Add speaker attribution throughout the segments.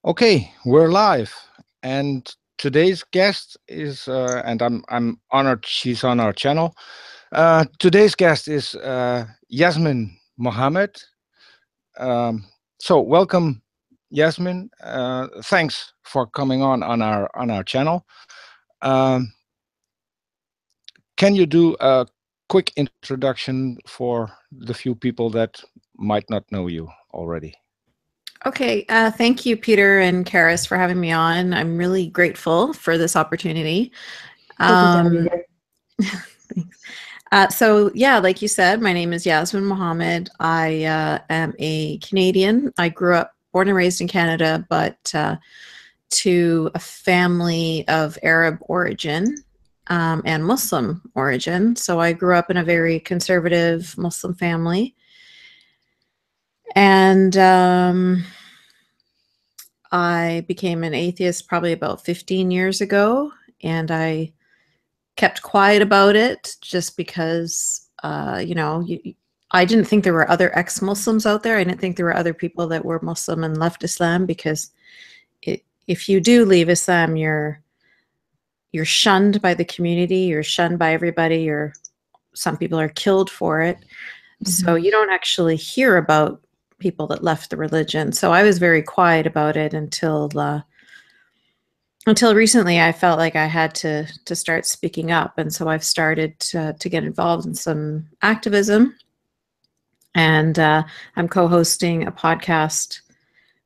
Speaker 1: Okay, we're live, and today's guest is, and I'm honored she's on our channel. Today's guest is Yasmine Mohammed. Um, so welcome, Yasmine. Thanks for coming on our channel. Um, can you do a quick introduction for the few people that might not know you already?
Speaker 2: Okay, thank you, Peter and Charis, for having me on. I'm really grateful for this opportunity.
Speaker 3: Pleasure to have you here.
Speaker 2: So yeah, like you said, my name is Yasmine Mohammed. I am a Canadian. I grew up, born and raised in Canada, but to a family of Arab origin and Muslim origin. So I grew up in a very conservative Muslim family. And I became an atheist probably about 15 years ago, and I kept quiet about it just because, I didn't think there were other ex-Muslims out there. I didn't think there were other people that were Muslim and left Islam, because if you do leave Islam, you're shunned by the community, you're shunned by everybody, some people are killed for it. So you don't actually hear about people that left the religion. So I was very quiet about it until recently. I felt like I had to start speaking up, and so I've started to get involved in some activism. And I'm co-hosting a podcast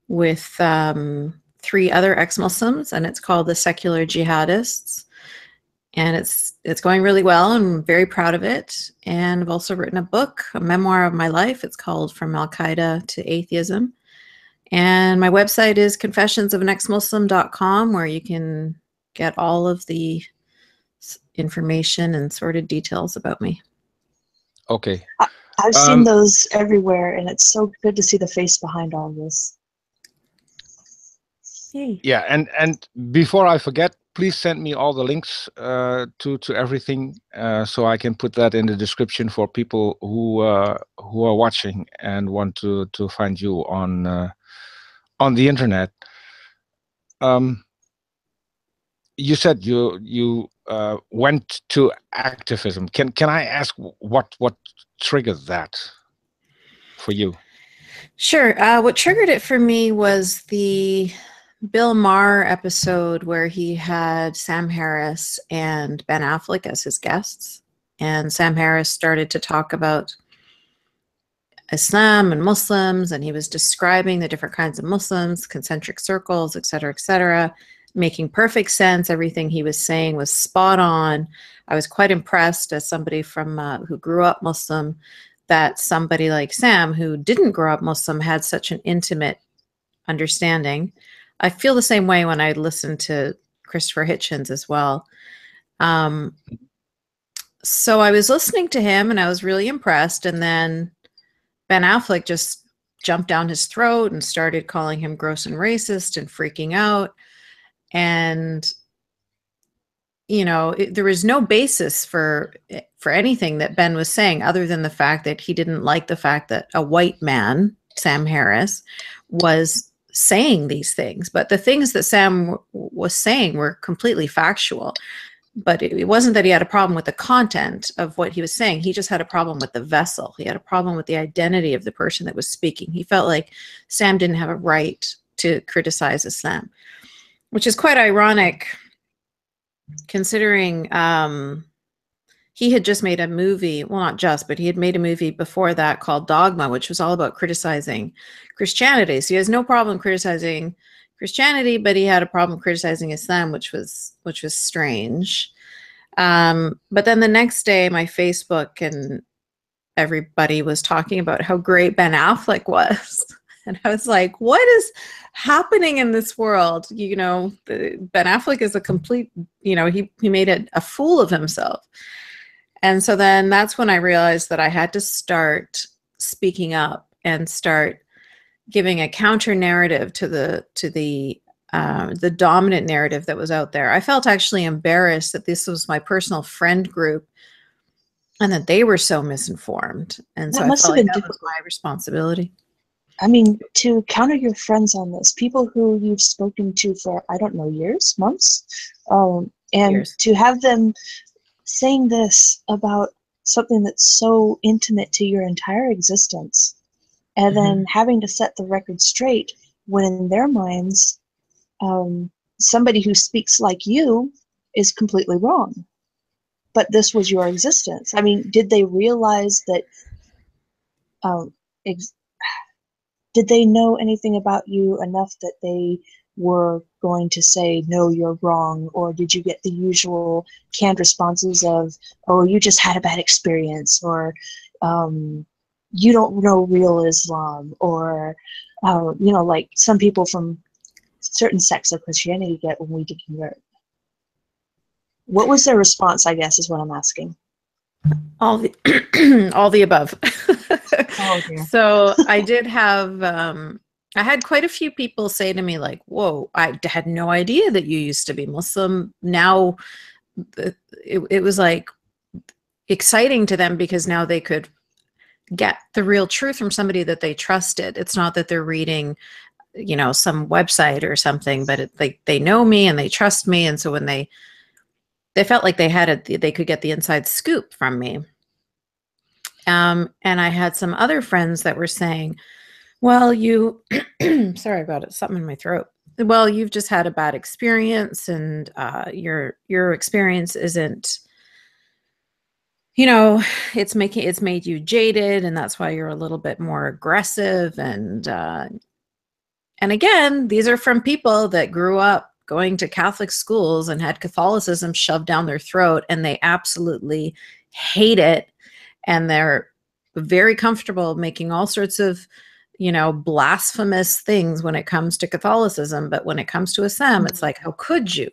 Speaker 2: with 3 other ex-Muslims, and it's called The Secular Jihadists. And it's going really well. I'm very proud of it. And I've also written a book, a memoir of my life. It's called From Al-Qaeda to Atheism. And my website is confessionsofanexmuslim.com, where you can get all of the information and sordid details about me.
Speaker 1: Okay.
Speaker 3: I've seen those everywhere, and it's so good to see the face behind all this.
Speaker 2: Yay.
Speaker 1: Yeah, and before I forget, please send me all the links to everything, so I can put that in the description for people who are watching and want to find you on the internet. You said you went to activism. Can I ask what triggered that for you?
Speaker 2: Sure. What triggered it for me was the Bill Maher episode where he had Sam Harris and Ben Affleck as his guests. And Sam Harris started to talk about Islam and Muslims, and he was describing the different kinds of Muslims, concentric circles, et cetera, making perfect sense. Everything he was saying was spot on. I was quite impressed as somebody from who grew up Muslim, that somebody like Sam, who didn't grow up Muslim, had such an intimate understanding. I feel the same way when I listen to Christopher Hitchens as well. So I was listening to him, and I was really impressed. And then Ben Affleck just jumped down his throat and started calling him gross and racist and freaking out. And, there was no basis for anything that Ben was saying, other than the fact that he didn't like the fact that a white man, Sam Harris, was saying these things. But the things that Sam was saying were completely factual. But it wasn't that he had a problem with the content of what he was saying. He just had a problem with the vessel. He had a problem with the identity of the person that was speaking. He felt like Sam didn't have a right to criticize Islam, which is quite ironic, considering he had just made a movie, well, not just, but he had made a movie before that called Dogma, which was all about criticizing Christianity. So he has no problem criticizing Christianity, but he had a problem criticizing Islam, which was strange. But then the next day, my Facebook and everybody was talking about how great Ben Affleck was. And I was like, what is happening in this world? Ben Affleck is a complete, he made a fool of himself. And so then that's when I realized that I had to start speaking up and start giving a counter narrative to the dominant narrative that was out there. I felt actually embarrassed that this was my personal friend group and that they were so misinformed. And so I felt like that was my responsibility.
Speaker 3: I mean, to counter your friends on this, people who you've spoken to for, I don't know, years, months, and
Speaker 2: Years.
Speaker 3: to have them saying this about something that's so intimate to your entire existence, and then having to set the record straight when in their minds, somebody who speaks like you is completely wrong. But this was your existence. I mean, did they realize that, did they know anything about you enough that they were going to say, no, you're wrong? Or did you get the usual canned responses of, oh, you just had a bad experience, or you don't know real Islam, or, you know, like some people from certain sects of Christianity get when we deconvert? What was their response, I guess, is what I'm asking.
Speaker 2: All the all the above.
Speaker 3: Oh, dear.
Speaker 2: So I did have I had quite a few people say to me like, whoa, I had no idea that you used to be Muslim. Now it was like exciting to them because now they could get the real truth from somebody that they trusted. It's not that they're reading, you know, some website or something, but they know me and they trust me. And so when they felt like they had they could get the inside scoop from me. And I had some other friends that were saying, well, you, sorry about it, something in my throat. Well, you've just had a bad experience, and your experience isn't, you know, it's made you jaded, and that's why you're a little bit more aggressive. And again, these are from people that grew up going to Catholic schools and had Catholicism shoved down their throat, and they absolutely hate it. And they're very comfortable making all sorts of, you know, blasphemous things when it comes to Catholicism. But when it comes to Islam, it's like, how could you?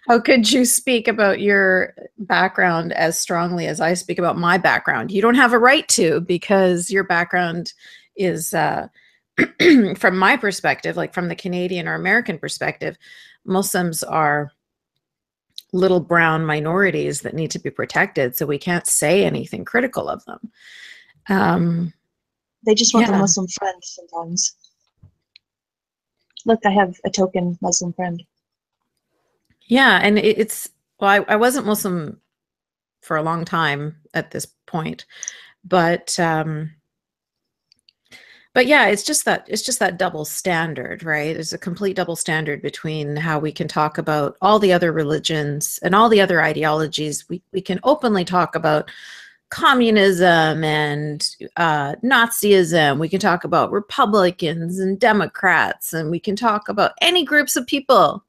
Speaker 2: How could you speak about your background as strongly as I speak about my background? You don't have a right to, because your background is, from my perspective, like from the Canadian or American perspective, Muslims are little brown minorities that need to be protected. So we can't say anything critical of them.
Speaker 3: They just want
Speaker 2: Yeah.
Speaker 3: a Muslim friend sometimes. Look, I have a token Muslim friend.
Speaker 2: Yeah, and it's, well, I wasn't Muslim for a long time at this point, but yeah, it's just that double standard, right? There's a complete double standard between how we can talk about all the other religions and all the other ideologies. We can openly talk about communism and Nazism. We can talk about Republicans and Democrats, and we can talk about any groups of people,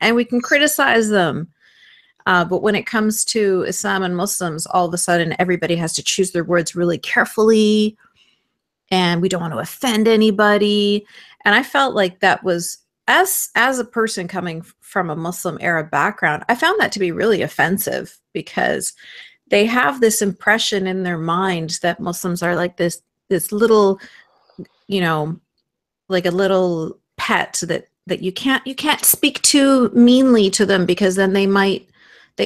Speaker 2: and we can criticize them. But when it comes to Islam and Muslims, all of a sudden everybody has to choose their words really carefully, and we don't want to offend anybody. And I felt like that was, as a person coming from a Muslim Arab background, I found that to be really offensive, because they have this impression in their mind that Muslims are like this little, you know, like a little pet that you can't speak too meanly to them, because then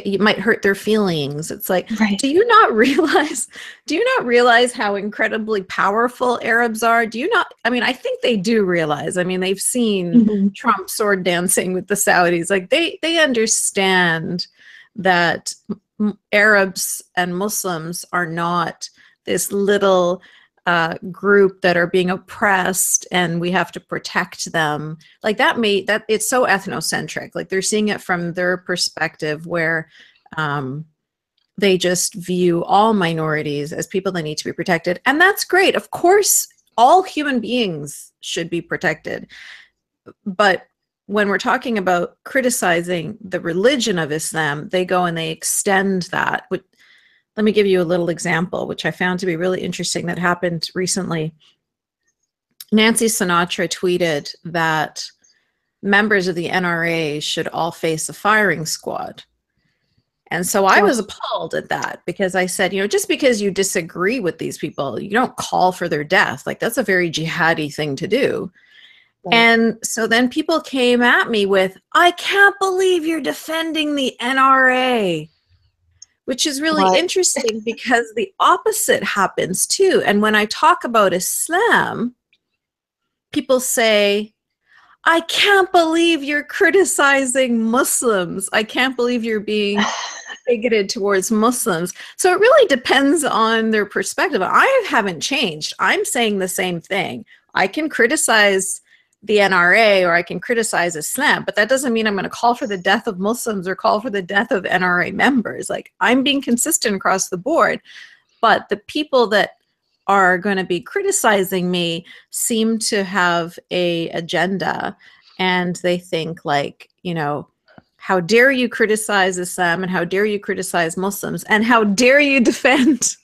Speaker 2: you might hurt their feelings. It's like,
Speaker 3: Right.
Speaker 2: do you not realize how incredibly powerful Arabs are? Do you not? I mean, I think they do realize. I mean, they've seen Trump sword dancing with the Saudis. Like they understand that Arabs and Muslims are not this little group that are being oppressed and we have to protect them. Like that it's so ethnocentric. Like they're seeing it from their perspective, where they just view all minorities as people that need to be protected. And that's great. Of course, all human beings should be protected. But when we're talking about criticizing the religion of Islam, they go and they extend that. Let me give you a little example, which I found to be really interesting, that happened recently. Nancy Sinatra tweeted that members of the NRA should all face a firing squad. And so I was appalled at that, because I said, you know, just because you disagree with these people, you don't call for their death. Like that's a very jihadi thing to do. Right. And so then people came at me with, I can't believe you're defending the NRA. which is really
Speaker 3: What?
Speaker 2: interesting because the opposite happens too. And when I talk about Islam, people say, I can't believe you're criticizing Muslims. I can't believe you're being bigoted towards Muslims. So it really depends on their perspective. I haven't changed. I'm saying the same thing. I can criticize the NRA or I can criticize Islam, but that doesn't mean I'm going to call for the death of Muslims or call for the death of NRA members. Like, I'm being consistent across the board, but the people that are going to be criticizing me seem to have a agenda, and they think like, you know, how dare you criticize Islam, and how dare you criticize Muslims, and how dare you defend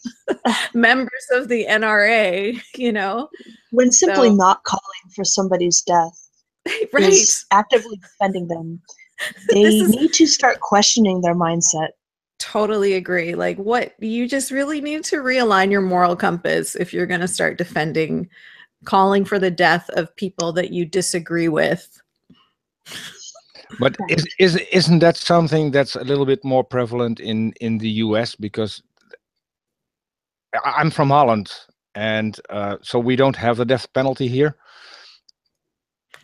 Speaker 2: members of the NRA, you know?
Speaker 3: When simply
Speaker 2: So-
Speaker 3: not calling for somebody's death
Speaker 2: Right.
Speaker 3: is actively defending them. They
Speaker 2: This is-
Speaker 3: need to start questioning their mindset.
Speaker 2: Totally agree. Like, what, you just really need to realign your moral compass if you're going to start defending, calling for the death of people that you disagree with.
Speaker 1: But isn't that something that's a little bit more prevalent in the US? Because I'm from Holland, and so we don't have the death penalty here.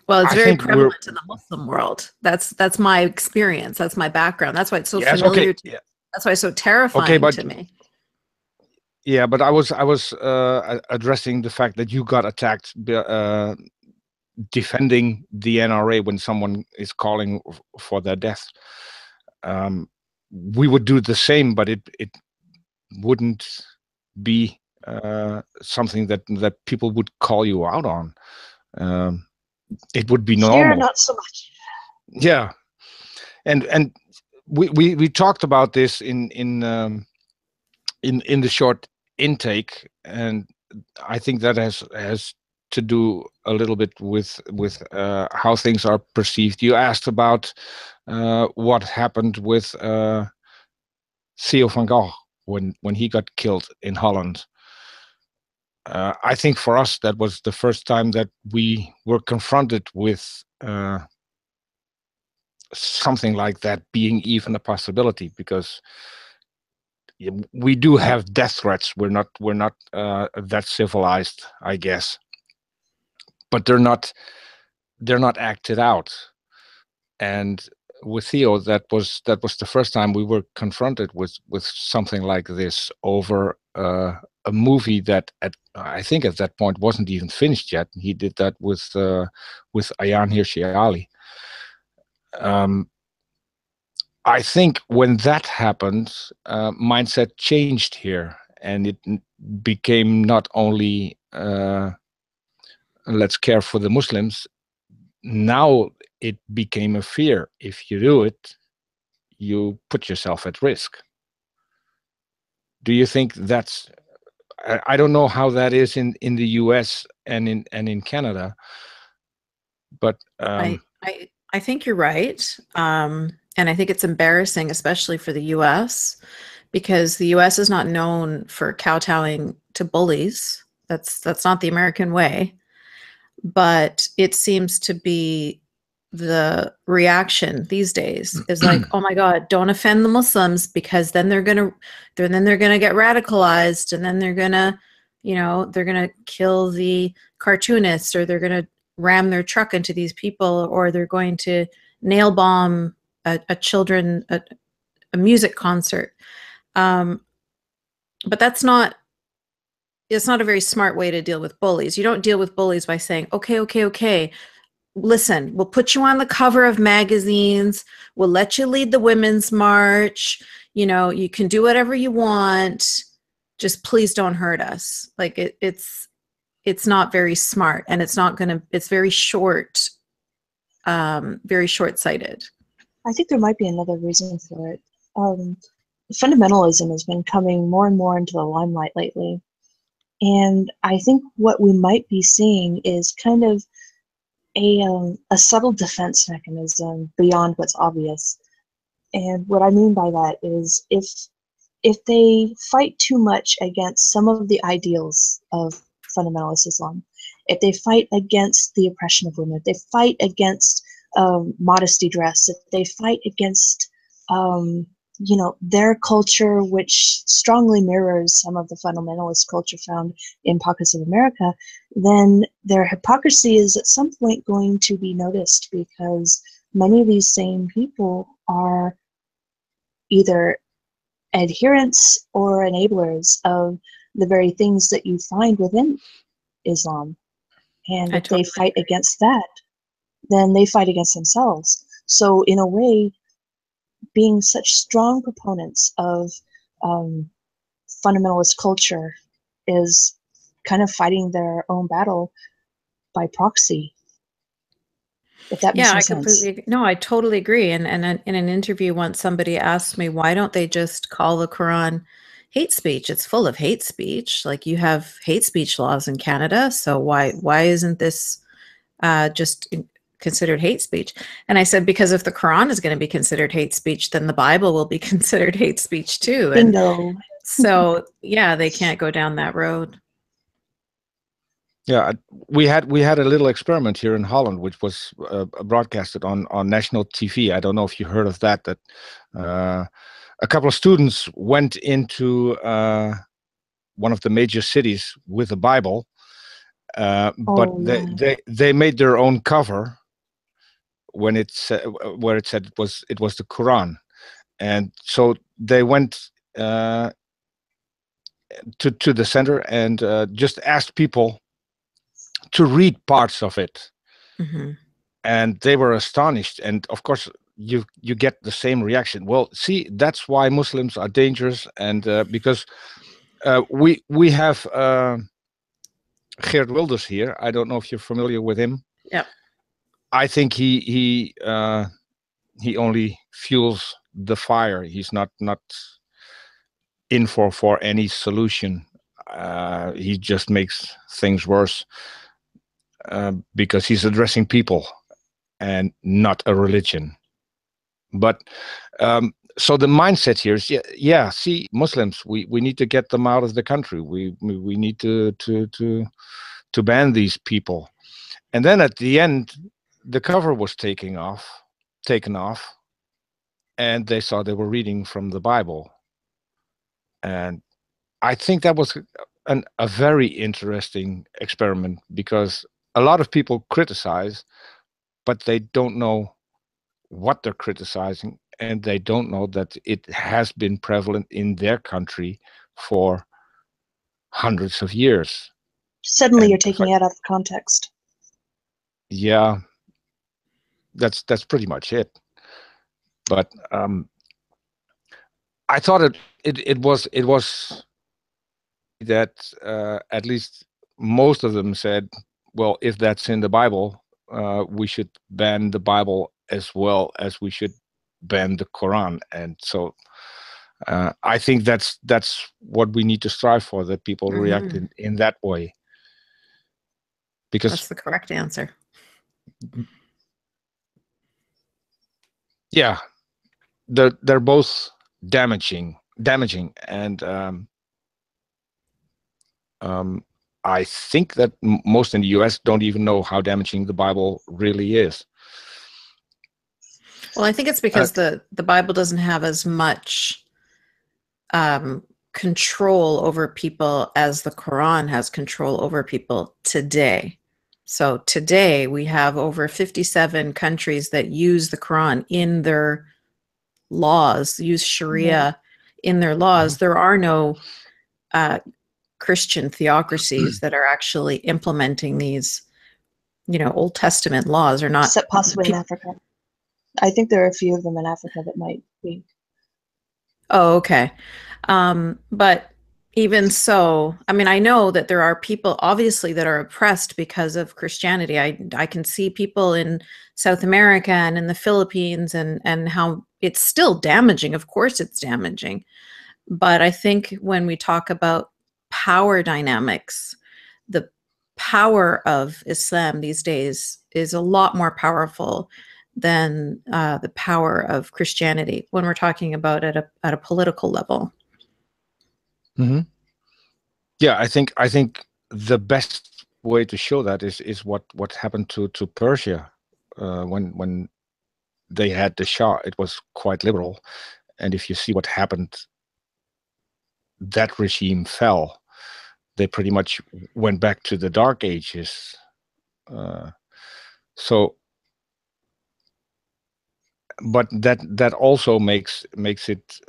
Speaker 2: Well, it's
Speaker 1: I
Speaker 2: very
Speaker 1: think
Speaker 2: prevalent in the Muslim world. That's my experience. That's my background. That's why it's so
Speaker 1: Yes,
Speaker 2: familiar.
Speaker 1: okay,
Speaker 2: To,
Speaker 1: yeah.
Speaker 2: That's why it's so terrifying
Speaker 1: but
Speaker 2: to me.
Speaker 1: yeah, but I was addressing the fact that you got attacked defending the NRA when someone is calling for their death. We would do the same, but it wouldn't be something that people would call you out on. It would be
Speaker 3: Here,
Speaker 1: normal.
Speaker 3: not so much.
Speaker 1: Yeah, and we talked about this in the short intake, and I think that has to do a little bit with how things are perceived. You asked about what happened with Theo van Gogh when he got killed in Holland. I think for us that was the first time that we were confronted with something like that being even a possibility, because we do have death threats. We're not that civilized, I guess, but they're not acted out. And with Theo, that was the first time we were confronted with something like this over a movie that I think at that point wasn't even finished yet. He did that with Ayaan Hirsi Ali. I think when that happened, mindset changed here, and it became not only let's care for the Muslims. Now it became a fear. If you do it, you put yourself at risk. Do you think that's? I don't know how that is in the US and in Canada, but
Speaker 2: I think you're right. And I think it's embarrassing, especially for the US, because the US is not known for kowtowing to bullies. That's not the American way. But it seems to be the reaction these days is like, oh my God, don't offend the Muslims, because then they're gonna get radicalized, and then they're gonna kill the cartoonists, or they're gonna ram their truck into these people, or they're going to nail bomb a music concert. But it's not a very smart way to deal with bullies. You don't deal with bullies by saying, okay, listen, we'll put you on the cover of magazines. We'll let you lead the women's march. You know, you can do whatever you want. Just please don't hurt us. Like it's not very smart, and it's very short-sighted.
Speaker 3: I think there might be another reason for it. Fundamentalism has been coming more and more into the limelight lately. And I think what we might be seeing is kind of a subtle defense mechanism beyond what's obvious. And what I mean by that is if they fight too much against some of the ideals of fundamentalist Islam, if they fight against the oppression of women, if they fight against modesty dress, if they fight against their culture, which strongly mirrors some of the fundamentalist culture found in pockets of America, then their hypocrisy is at some point going to be noticed, because many of these same people are either adherents or enablers of the very things that you find within Islam. And if they fight against that, then they fight against themselves. So in a way, being such strong proponents of fundamentalist culture is kind of fighting their own battle by proxy, if that makes sense.
Speaker 2: No, I totally agree. And in an interview once, somebody asked me, why don't they just call the Quran hate speech? It's full of hate speech. Like, you have hate speech laws in Canada, so why isn't this just considered hate speech? And I said, because if the Quran is going to be considered hate speech, then the Bible will be considered hate speech too.
Speaker 3: Bingo.
Speaker 2: And so, yeah, they can't go down that road.
Speaker 1: Yeah, we had a little experiment here in Holland, which was broadcasted on national TV. I don't know if you heard of that. That a couple of students went into one of the major cities with a Bible, but they made their own cover when it said, where it said it was the Quran, and so they went to the center and just asked people to read parts of it.
Speaker 2: Mm-hmm.
Speaker 1: And they were astonished. And of course, you get the same reaction. Well, see, that's why Muslims are dangerous, and because we have Geert Wilders here. I don't know if you're familiar with him.
Speaker 2: Yeah.
Speaker 1: I think he only fuels the fire. He's not in for any solution. He just makes things worse. Because he's addressing people and not a religion. But so the mindset here is, yeah. See, Muslims, we need to get them out of the country. We need to ban these people. And then at the end, the cover was taken off, and they saw they were reading from the Bible. And I think that was a very interesting experiment, because a lot of people criticize, but they don't know what they're criticizing, and they don't know that it has been prevalent in their country for hundreds of years.
Speaker 3: Suddenly you're taking it out of context.
Speaker 1: Yeah, that's pretty much it. But I thought it was that at least most of them said, well, if that's in the Bible, we should ban the Bible as well as we should ban the Quran. And so I think that's what we need to strive for, that people react in that way. Because
Speaker 2: that's the correct answer.
Speaker 1: Yeah, they're both damaging, and I think that most in the US don't even know how damaging the Bible really is.
Speaker 2: Well, I think it's because the Bible doesn't have as much control over people as the Quran has control over people today. So today we have over 57 countries that use the Quran in their laws, use Sharia in their laws. There are no Christian theocracies that are actually implementing these, Old Testament laws, or not.
Speaker 3: Except possibly in Africa. I think there are a few of them in Africa that might be.
Speaker 2: Oh, okay. But even so, I mean, I know that there are people, obviously, that are oppressed because of Christianity. I can see people in South America and in the Philippines and how it's still damaging. Of course it's damaging. But I think when we talk about power dynamics, the power of Islam these days is a lot more powerful than the power of Christianity when we're talking about at a political level.
Speaker 1: Mm-hmm. Yeah, I think the best way to show that is what happened to Persia when they had the Shah. It was quite liberal, and if you see what happened, that regime fell. They pretty much went back to the Dark Ages. So, but that also makes it,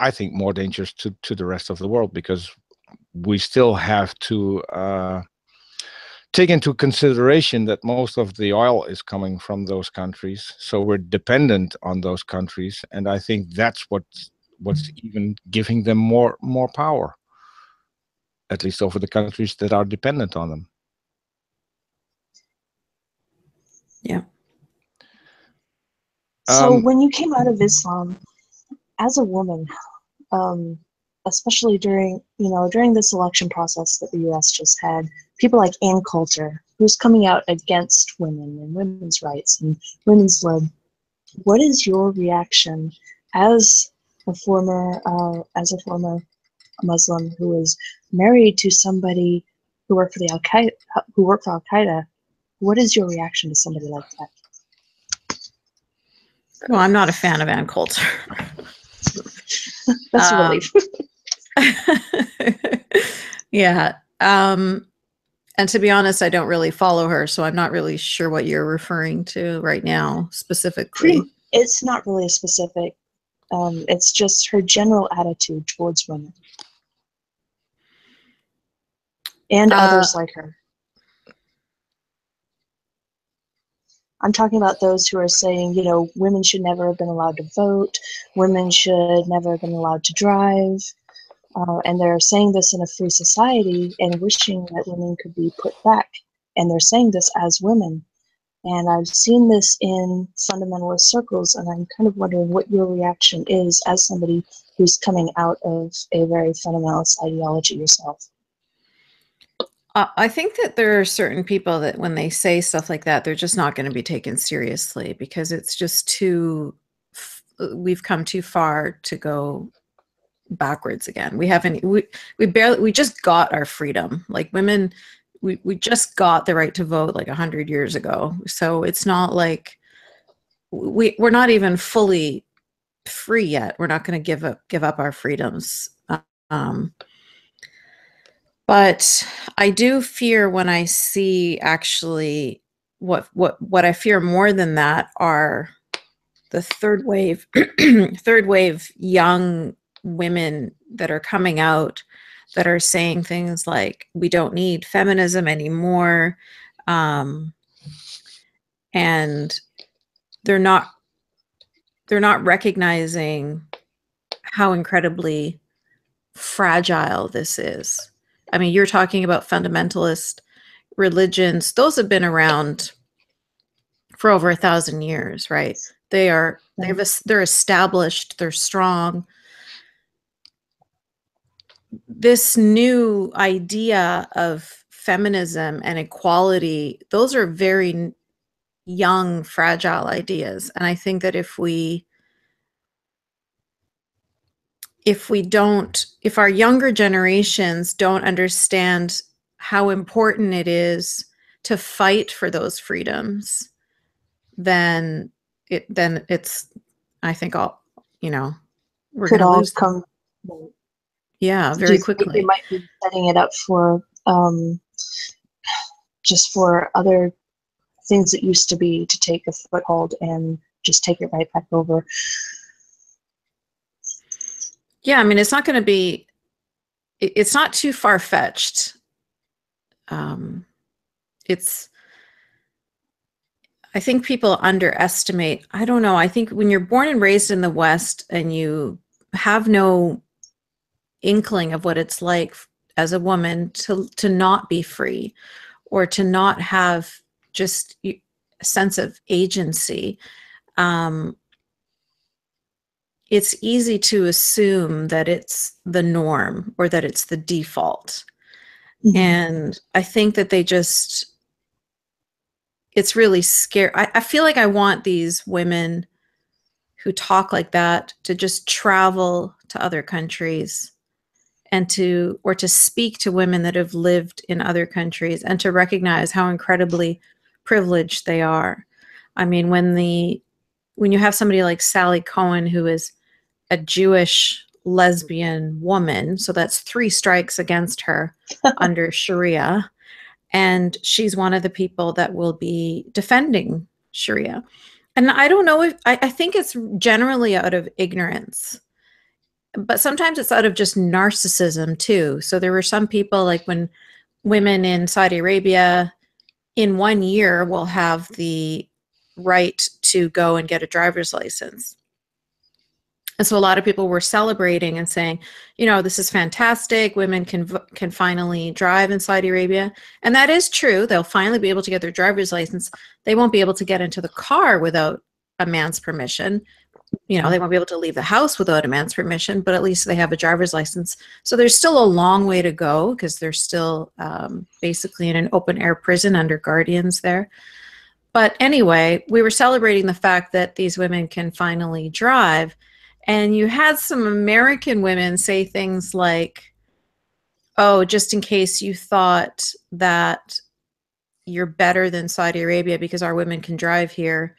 Speaker 1: I think, more dangerous to the rest of the world, because we still have to take into consideration that most of the oil is coming from those countries. So we're dependent on those countries, and I think that's what's even giving them more power, at least over the countries that are dependent on them.
Speaker 2: Yeah.
Speaker 3: So when you came out of Islam as a woman, especially during this election process that the U.S. just had, people like Ann Coulter, who's coming out against women and women's rights and women's lib. What is your reaction as a former Muslim who is married to somebody who worked for Al Qaeda? What is your reaction to somebody like that?
Speaker 2: Well, I'm not a fan of Ann Coulter.
Speaker 3: That's a relief.
Speaker 2: Yeah. And to be honest, I don't really follow her, so I'm not really sure what you're referring to right now specifically.
Speaker 3: It's not really a specific. It's just her general attitude towards women and others like her. I'm talking about those who are saying, women should never have been allowed to vote, women should never have been allowed to drive, and they're saying this in a free society and wishing that women could be put back. And they're saying this as women. And I've seen this in fundamentalist circles, and I'm kind of wondering what your reaction is as somebody who's coming out of a very fundamentalist ideology yourself.
Speaker 2: I think that there are certain people that when they say stuff like that, they're just not going to be taken seriously, because it's just we've come too far to go backwards again. We just got our freedom. Like women, we just got the right to vote like 100 years ago. So it's not like we're not even fully free yet. We're not going to give up our freedoms. But I do fear when I see actually what I fear more than that are the third wave young women that are coming out that are saying things like, we don't need feminism anymore. And they're not recognizing how incredibly fragile this is. I mean, you're talking about fundamentalist religions. Those have been around for over 1,000 years, right? They're established, they're strong. This new idea of feminism and equality, those are very young, fragile ideas. And I think that if our younger generations don't understand how important it is to fight for those freedoms, then it's, I think we're going to lose them. Yeah, very quickly.
Speaker 3: It might be setting it up for just for other things that used to be to take a foothold and just take it right back over.
Speaker 2: Yeah, I mean, it's not going to be, it's not too far-fetched. I think people underestimate, I don't know, I think when you're born and raised in the West and you have no inkling of what it's like as a woman to not be free, or to not have just a sense of agency, it's easy to assume that it's the norm or that it's the default. Mm-hmm. And I think that it's really scary. I feel like I want these women who talk like that to just travel to other countries and to speak to women that have lived in other countries and to recognize how incredibly privileged they are. I mean, when when you have somebody like Sally Cohen, who is a Jewish lesbian woman, so that's 3 strikes against her under Sharia, and she's one of the people that will be defending Sharia. And I don't know if, I think it's generally out of ignorance, but sometimes it's out of just narcissism too. So there were some people, like when women in Saudi Arabia in 1 year will have the right to go and get a driver's license. And so a lot of people were celebrating and saying, you know, this is fantastic. Women can finally drive in Saudi Arabia. And that is true. They'll finally be able to get their driver's license. They won't be able to get into the car without a man's permission. You know, they won't be able to leave the house without a man's permission, but at least they have a driver's license. So there's still a long way to go because they're still basically in an open air prison under guardians there. But anyway, we were celebrating the fact that these women can finally drive. And you had some American women say things like, oh, just in case you thought that you're better than Saudi Arabia because our women can drive here,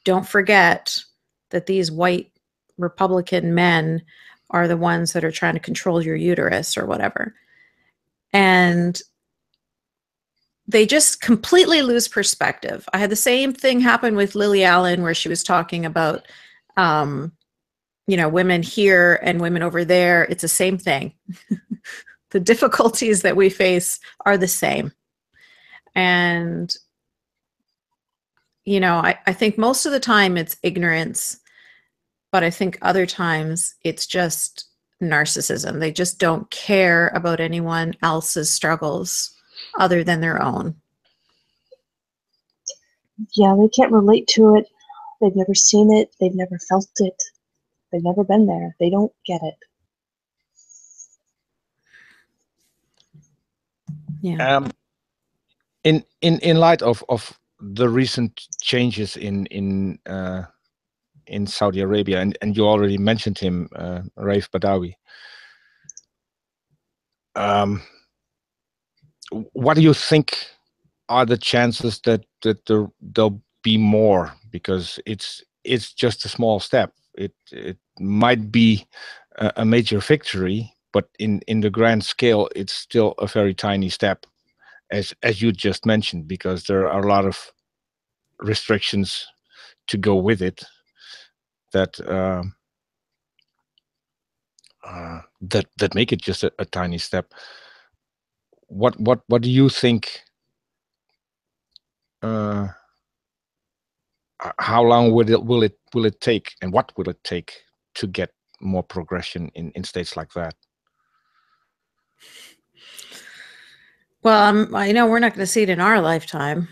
Speaker 2: don't forget that these white Republican men are the ones that are trying to control your uterus or whatever. And they just completely lose perspective. I had the same thing happen with Lily Allen, where she was talking about, you know, women here and women over there. It's the same thing. The difficulties that we face are the same. And, you know, I think most of the time it's ignorance, but I think other times it's just narcissism. They just don't care about anyone else's struggles other than their own.
Speaker 3: Yeah, they can't relate to it. They've never seen it. They've never felt it. They've never been there. They don't get it.
Speaker 2: Yeah.
Speaker 1: In light of the recent changes in Saudi Arabia, and you already mentioned him, Raif Badawi. What do you think are the chances that there'll be more? Because it's just a small step. It might be a major victory, but in the grand scale, it's still a very tiny step, as you just mentioned, because there are a lot of restrictions to go with it that that make it just a tiny step. What do you think? How long will it take, and what will it take to get more progression in states like that?
Speaker 2: Well, I know we're not going to see it in our lifetime.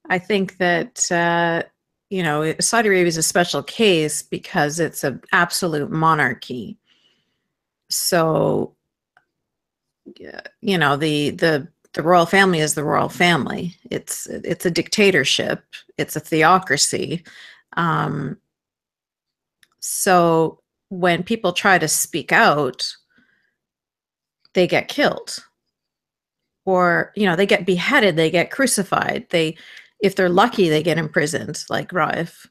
Speaker 2: I think that, you know, Saudi Arabia is a special case because it's an absolute monarchy. So, you know, the royal family is the royal family. It's a dictatorship. It's a theocracy. So when people try to speak out, they get killed, or, you know, they get beheaded, they get crucified. If they're lucky, they get imprisoned, like Raif.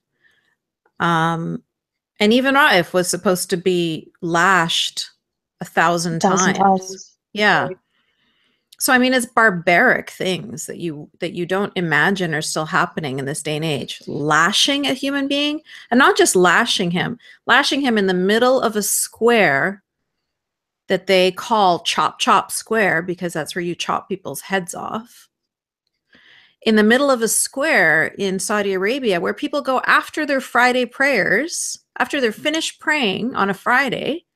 Speaker 2: And even Raif was supposed to be lashed 1,000 times. Yeah.
Speaker 3: Right.
Speaker 2: So, I mean, it's barbaric things that you don't imagine are still happening in this day and age. Lashing a human being, and not just lashing him in the middle of a square that they call Chop Chop Square, because that's where you chop people's heads off. In the middle of a square in Saudi Arabia, where people go after their Friday prayers, after they're finished praying on a Friday,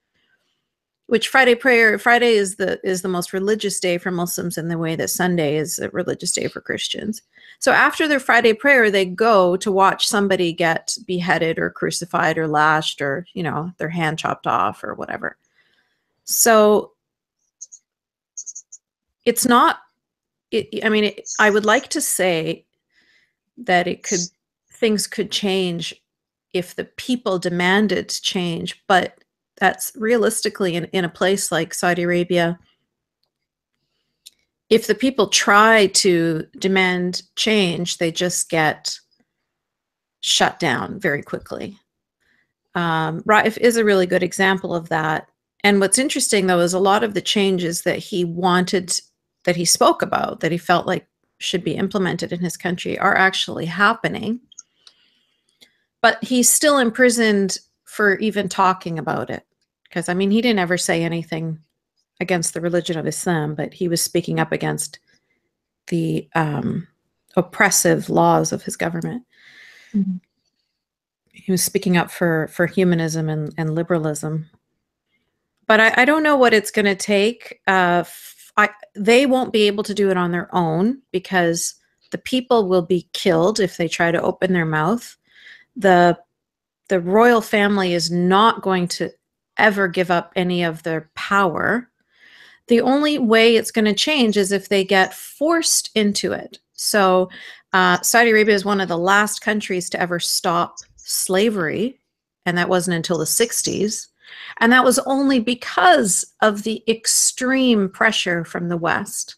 Speaker 2: which Friday is the most religious day for Muslims, in the way that Sunday is a religious day for Christians. So after their Friday prayer, they go to watch somebody get beheaded or crucified or lashed, or, you know, their hand chopped off or whatever. So it's not, I mean, I would like to say that things could change if the people demanded change, but that's realistically in a place like Saudi Arabia. If the people try to demand change, they just get shut down very quickly. Raif is a really good example of that. And what's interesting, though, is a lot of the changes that he wanted, that he spoke about, that he felt like should be implemented in his country are actually happening. But he's still imprisoned for even talking about it. Because, I mean, he didn't ever say anything against the religion of Islam, but he was speaking up against the oppressive laws of his government.
Speaker 3: Mhm.
Speaker 2: He was speaking up for humanism and liberalism. But I don't know what it's going to take. They won't be able to do it on their own because the people will be killed if they try to open their mouth. The royal family is not going to ever give up any of their power. The only way it's going to change is if they get forced into it. So Saudi Arabia is one of the last countries to ever stop slavery, and that wasn't until the 60s. And that was only because of the extreme pressure from the West.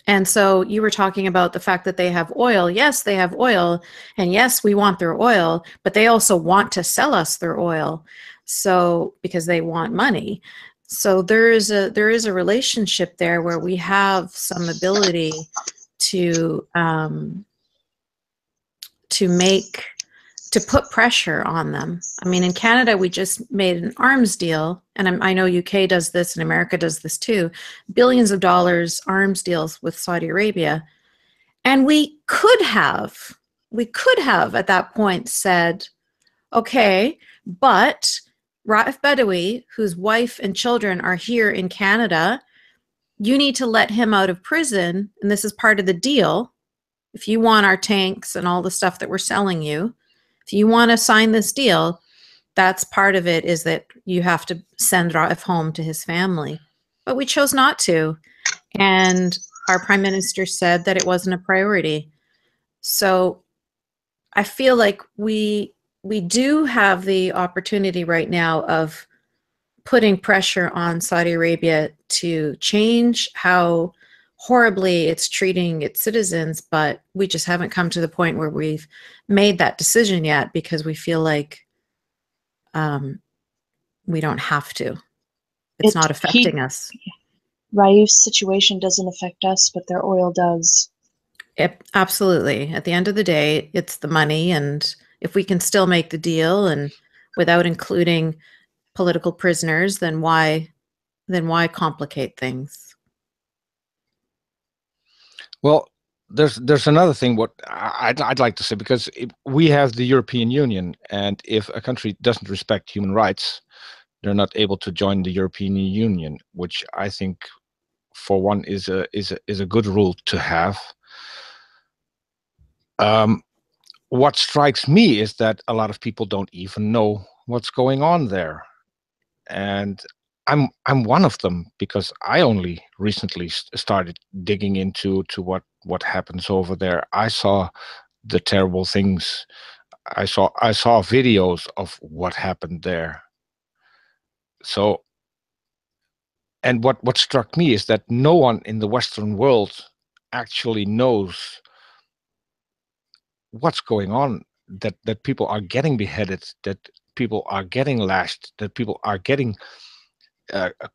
Speaker 2: And so you were talking about the fact that they have oil. Yes, they have oil. And yes, we want their oil, but they also want to sell us their oil. So because they want money. So there is a relationship there where we have some ability to put pressure on them. I mean, in Canada, we just made an arms deal, and I know UK does this and America does this too, billions of dollars arms deals with Saudi Arabia. And we could have at that point said, okay, but Raif Badawi, whose wife and children are here in Canada, you need to let him out of prison, and this is part of the deal. If you want our tanks and all the stuff that we're selling you, if you want to sign this deal, that's part of it, is that you have to send Raif home to his family. But we chose not to. And our prime minister said that it wasn't a priority. So I feel like we do have the opportunity right now of putting pressure on Saudi Arabia to change how horribly it's treating its citizens, but we just haven't come to the point where we've made that decision yet because we feel like we don't have to. It's not affecting us.
Speaker 3: Raif's situation doesn't affect us, but their oil does.
Speaker 2: Absolutely. At the end of the day, it's the money, and if we can still make the deal and without including political prisoners, then why complicate things?
Speaker 1: Well, there's another thing what I'd like to say, because we have the European Union, and if a country doesn't respect human rights, they're not able to join the European Union, which I think, for one, is a good rule to have. What strikes me is that a lot of people don't even know what's going on there, and I'm one of them, because I only recently started digging into what happens over there. I saw the terrible things. I saw videos of what happened there. So, and what struck me is that no one in the Western world actually knows what's going on, that people are getting beheaded, that people are getting lashed, that people are getting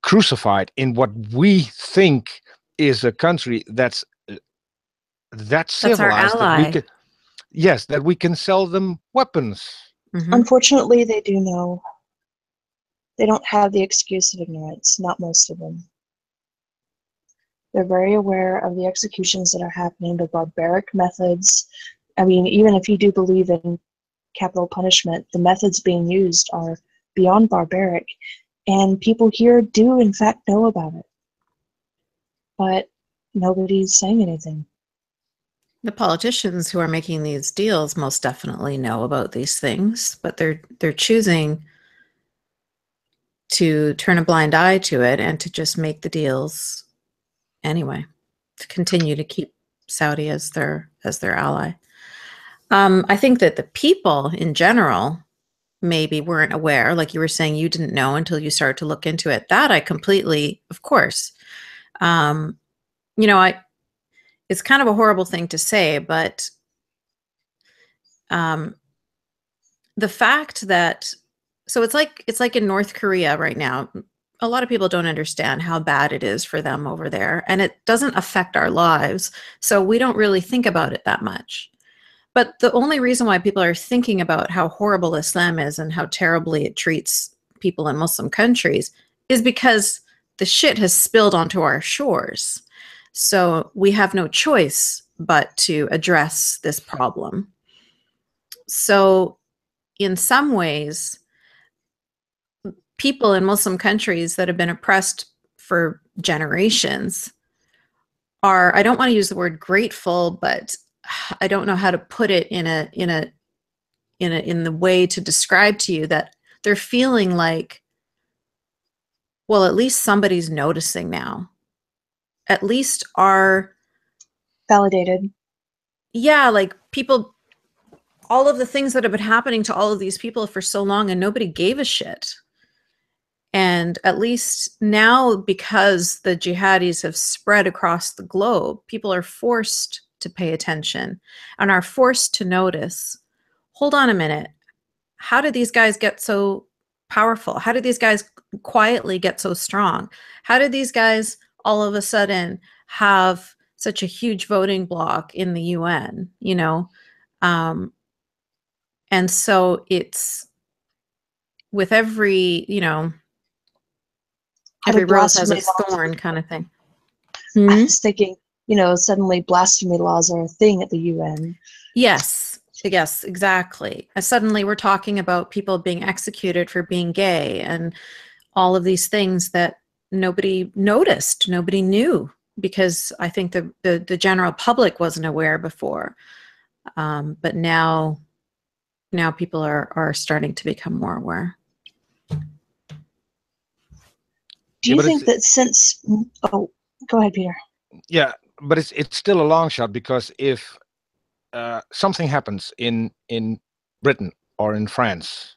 Speaker 1: crucified in what we think is a country that's civilized,
Speaker 2: our ally.
Speaker 1: that we can sell them weapons.
Speaker 2: Mm-hmm.
Speaker 3: Unfortunately, they do know. They don't have the excuse of ignorance, not most of them. They're very aware of the executions that are happening, the barbaric methods. I mean, even if you do believe in capital punishment, the methods being used are beyond barbaric, and people here do in fact know about it. But nobody's saying anything.
Speaker 2: The politicians who are making these deals most definitely know about these things, but they're choosing to turn a blind eye to it and to just make the deals anyway, to continue to keep Saudi as their ally. I think that the people in general maybe weren't aware, like you were saying, you didn't know until you started to look into it. That I completely, of course. It's kind of a horrible thing to say, but The fact that, so it's like in North Korea right now, a lot of people don't understand how bad it is for them over there, and it doesn't affect our lives, so we don't really think about it that much. But the only reason why people are thinking about how horrible Islam is and how terribly it treats people in Muslim countries is because the shit has spilled onto our shores. So we have no choice but to address this problem. So in some ways, people in Muslim countries that have been oppressed for generations are, I don't want to use the word grateful, but I don't know how to put it in the way to describe to you that they're feeling like, well, at least somebody's noticing now. At least our
Speaker 3: Validated.
Speaker 2: Yeah, like people, all of the things that have been happening to all of these people for so long and nobody gave a shit. And at least now, because the jihadis have spread across the globe, people are forced to pay attention and are forced to notice, hold on a minute, how did these guys get so powerful? How did these guys quietly get so strong? How did these guys all of a sudden have such a huge voting bloc in the UN, you know? And so it's with every, you know, every rose has its thorn kind of thing.
Speaker 3: I was thinking, you know, suddenly blasphemy laws are a thing at the UN.
Speaker 2: Yes, yes, exactly. Suddenly we're talking about people being executed for being gay and all of these things that nobody noticed, nobody knew, because I think the general public wasn't aware before. But now people are starting to become more aware.
Speaker 3: Do you think that since, oh, go ahead, Peter.
Speaker 1: Yeah, but it's still a long shot, because if something happens in Britain or in France,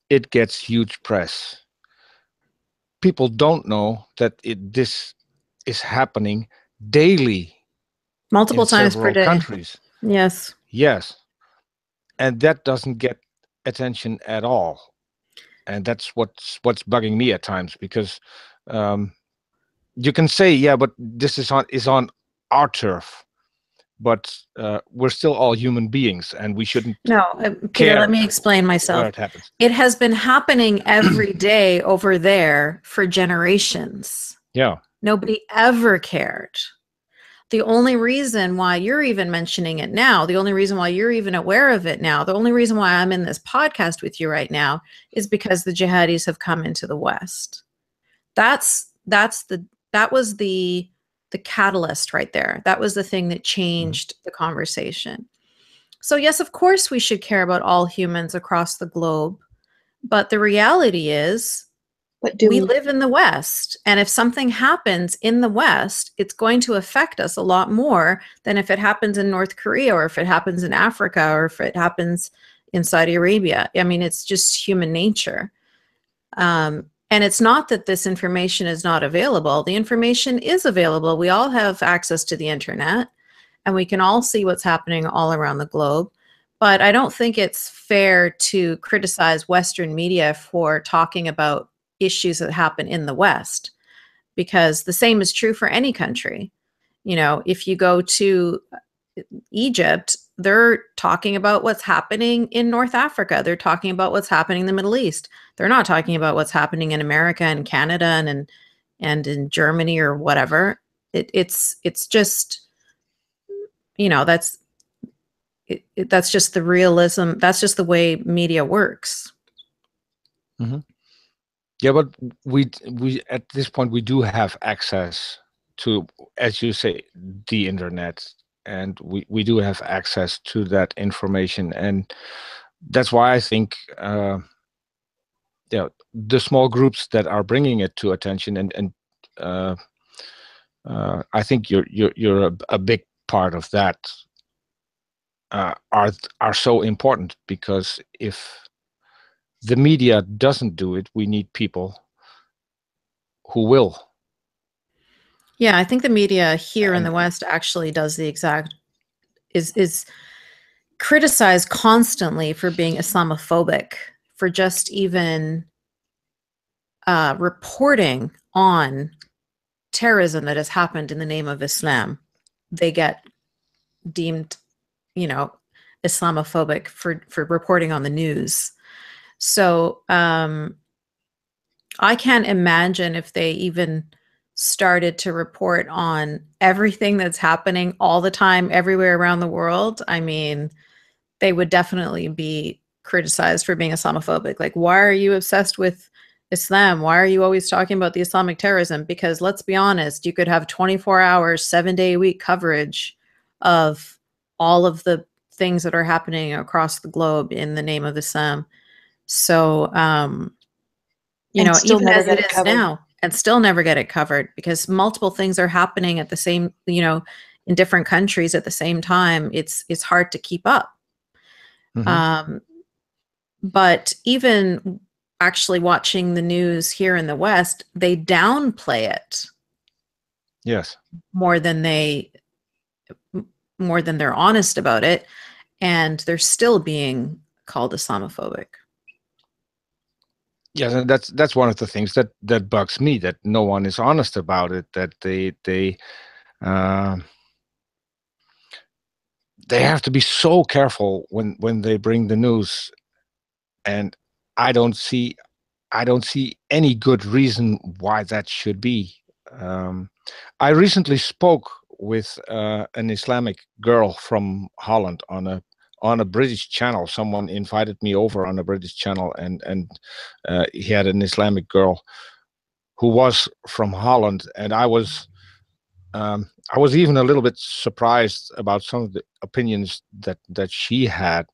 Speaker 1: it gets huge press. People don't know that this is happening daily,
Speaker 2: multiple times per day.
Speaker 1: Countries.
Speaker 2: Yes.
Speaker 1: Yes, and that doesn't get attention at all, and that's what's bugging me at times, because you can say, yeah, but this is on our turf. But we're still all human beings, and we shouldn't.
Speaker 2: No, Peter, let me explain myself.
Speaker 1: Where it happens.
Speaker 2: It has been happening every day over there for generations.
Speaker 1: Yeah.
Speaker 2: Nobody ever cared. The only reason why you're even mentioning it now, the only reason why you're even aware of it now, the only reason why I'm in this podcast with you right now is because the jihadis have come into the West. That was the catalyst right there. That was the thing that changed the conversation. So yes, of course we should care about all humans across the globe, but the reality is we live in the West, and if something happens in the West, it's going to affect us a lot more than if it happens in North Korea, or if it happens in Africa, or if it happens in Saudi Arabia. I mean, it's just human nature. And it's not that this information is not available. The information is available. We all have access to the internet, and we can all see what's happening all around the globe. But I don't think it's fair to criticize Western media for talking about issues that happen in the West, because the same is true for any country. You know, if you go to Egypt, they're talking about what's happening in North Africa. They're talking about what's happening in the Middle East. They're not talking about what's happening in America and Canada and in Germany or whatever. It's just, you know, that's just the realism. That's just the way media works.
Speaker 1: Mm-hmm. Yeah, but we at this point we do have access to, as you say, the internet, and we do have access to that information, and that's why I think the small groups that are bringing it to attention, and I think you're a big part of that, are so important, because if the media doesn't do it, we need people who will.
Speaker 2: Yeah, I think the media here in the West actually does the exact is criticized constantly for being Islamophobic, for just even reporting on terrorism that has happened in the name of Islam. They get deemed, you know, Islamophobic for reporting on the news. So I can't imagine if they even started to report on everything that's happening all the time, everywhere around the world. I mean, they would definitely be criticized for being Islamophobic. Like, why are you obsessed with Islam? Why are you always talking about the Islamic terrorism? Because let's be honest, you could have 24 hours, 7-day-a-week coverage of all of the things that are happening across the globe in the name of Islam. So, you know, even as it is now, and still never get it covered, because multiple things are happening at the same, you know, in different countries at the same time. It's hard to keep up. But even actually watching the news here in the West, they downplay it.
Speaker 1: Yes.
Speaker 2: More than they're honest about it, and they're still being called Islamophobic.
Speaker 1: Yes, and that's one of the things that bugs me, that no one is honest about it. That they have to be so careful when they bring the news, and I don't see any good reason why that should be. I recently spoke with an Islamic girl from Holland on a British channel. Someone invited me over on a British channel, and he had an Islamic girl who was from Holland, and I was even a little bit surprised about some of the opinions that she had.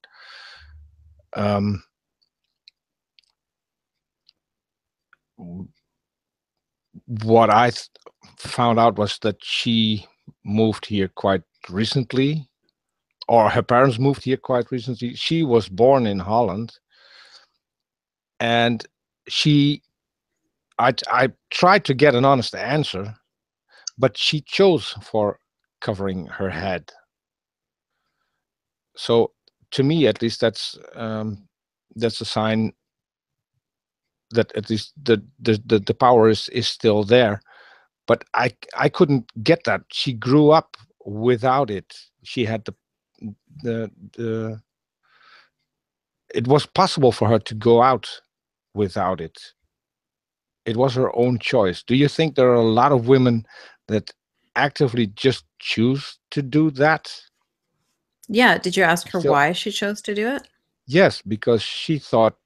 Speaker 1: What I found out was that she moved here quite recently, or her parents moved here quite recently. She was born in Holland, and I tried to get an honest answer, but she chose for covering her head. So to me, at least, that's a sign that at least the power is still there. But I couldn't get that. She grew up without it. She had the it was possible for her to go out without it. It was her own choice. Do you think there are a lot of women that actively just choose to do that?
Speaker 2: Yeah. Did you ask her why she chose to do it?
Speaker 1: Yes, because she thought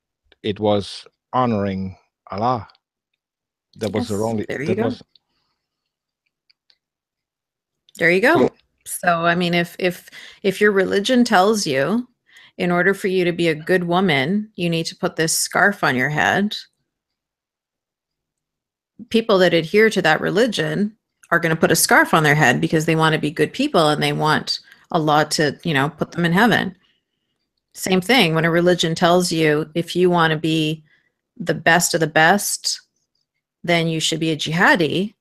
Speaker 1: it was honoring Allah. That was her only.
Speaker 2: There you go. There you go. So, I mean, if your religion tells you, in order for you to be a good woman, you need to put this scarf on your head, people that adhere to that religion are going to put a scarf on their head because they want to be good people and they want Allah to, you know, put them in heaven. Same thing when a religion tells you, if you want to be the best of the best, then you should be a jihadi.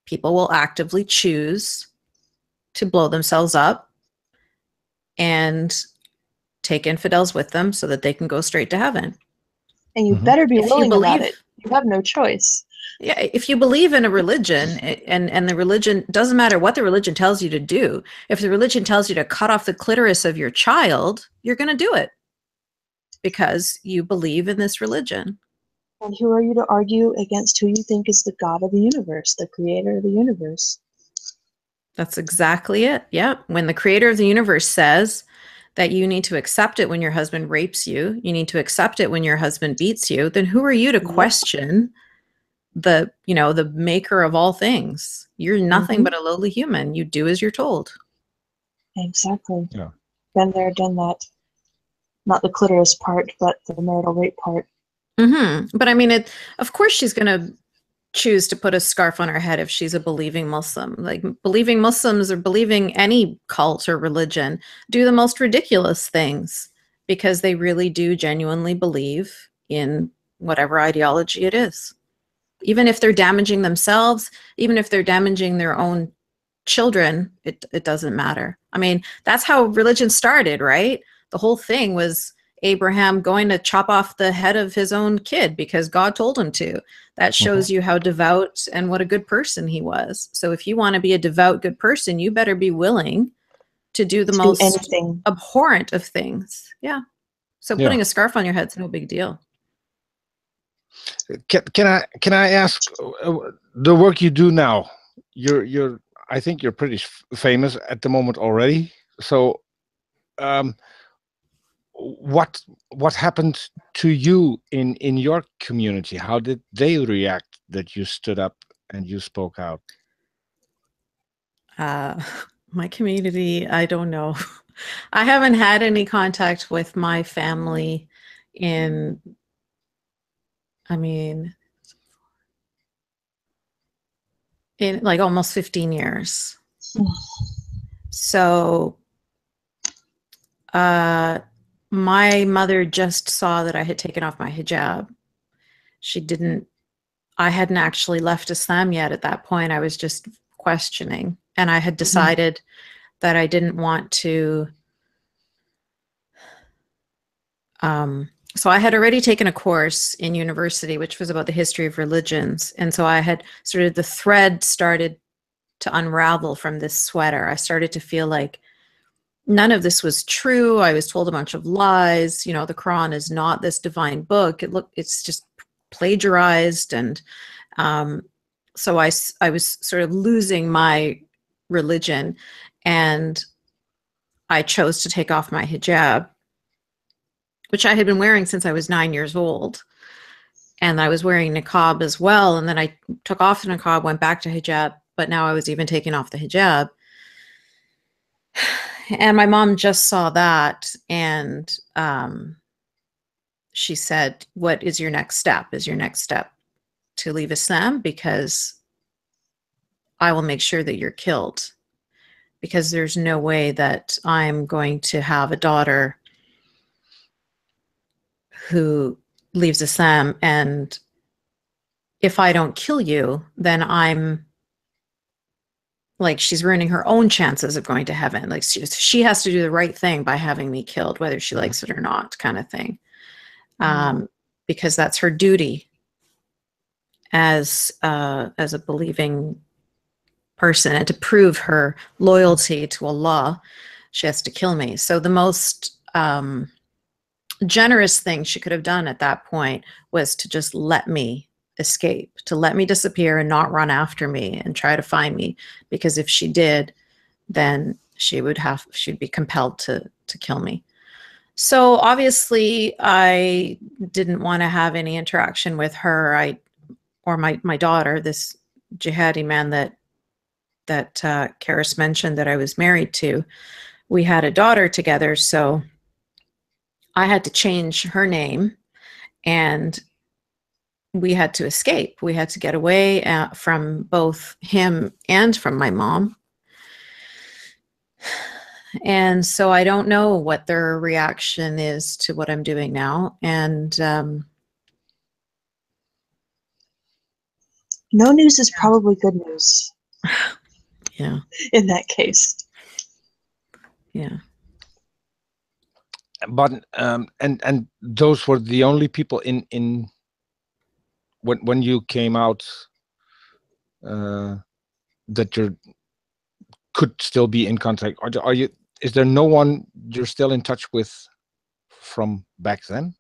Speaker 2: People will actively choose to blow themselves up and take infidels with them so that they can go straight to heaven.
Speaker 3: And you better be willing about it. You have no choice.
Speaker 2: Yeah, if you believe in a religion, and the religion, doesn't matter what the religion tells you to do. If the religion tells you to cut off the clitoris of your child, you're going to do it because you believe in this religion.
Speaker 3: And who are you to argue against who you think is the God of the universe, the creator of the universe?
Speaker 2: That's exactly it. Yeah. When the creator of the universe says that you need to accept it when your husband rapes you, you need to accept it when your husband beats you, then who are you to question the, you know, the maker of all things? You're nothing but a lowly human. You do as you're told.
Speaker 3: Exactly.
Speaker 1: Yeah.
Speaker 3: Been there, done that. Not the clitoris part, but the marital rape part.
Speaker 2: But I mean, of course she's going to choose to put a scarf on her head if she's a believing Muslim. Like, believing Muslims or believing any cult or religion do the most ridiculous things because they really do genuinely believe in whatever ideology it is. Even if they're damaging themselves, even if they're damaging their own children, it doesn't matter. I mean, that's how religion started, right? The whole thing was Abraham going to chop off the head of his own kid because God told him to. That shows you how devout and what a good person he was. So if you want to be a devout, good person, you better be willing to do the most
Speaker 3: anything.
Speaker 2: abhorrent of things. Yeah. So putting a scarf on your head's no big deal.
Speaker 1: Can I ask the work you do now? I think you're pretty famous at the moment already. So, what happened to you in your community? How did they react that you stood up and you spoke out?
Speaker 2: My community, I don't know. I haven't had any contact with my family in, I mean, in like almost 15 years. So, my mother just saw that I had taken off my hijab. I hadn't actually left Islam yet at that point. I was just questioning. And I had decided that I didn't want to. So I had already taken a course in university, which was about the history of religions. And so I had the thread started to unravel from this sweater. I started to feel like none of this was true. I was told a bunch of lies. You know, the Quran is not this divine book. It's just plagiarized. And so I was sort of losing my religion, and I chose to take off my hijab, which I had been wearing since I was 9 years old. And I was wearing niqab as well. And then I took off the niqab, went back to hijab, but now I was even taking off the hijab. And my mom just saw that, and she said, what is your next step? Is your next step to leave Islam? Because I will make sure that you're killed, because there's no way that I'm going to have a daughter who leaves Islam, and if I don't kill you, then I'm like, she's ruining her own chances of going to heaven. Like she has to do the right thing by having me killed, whether she likes it or not, kind of thing. Because that's her duty as a believing person, and to prove her loyalty to Allah, she has to kill me. So the most generous thing she could have done at that point was to just let me escape, to let me disappear and not run after me and try to find me, because if she did, then she'd be compelled to kill me. So obviously I didn't want to have any interaction with her, or my daughter, this jihadi man that Charis mentioned that I was married to. We had a daughter together, so I had to change her name, and we had to escape. We had to get away from both him and from my mom. And so I don't know what their reaction is to what I'm doing now. And
Speaker 3: no news is probably good news.
Speaker 2: Yeah.
Speaker 3: In that case.
Speaker 2: Yeah.
Speaker 1: But and those were the only people in when you came out that you could still be in contact, or are you? Is there no one you're still in touch with from back then?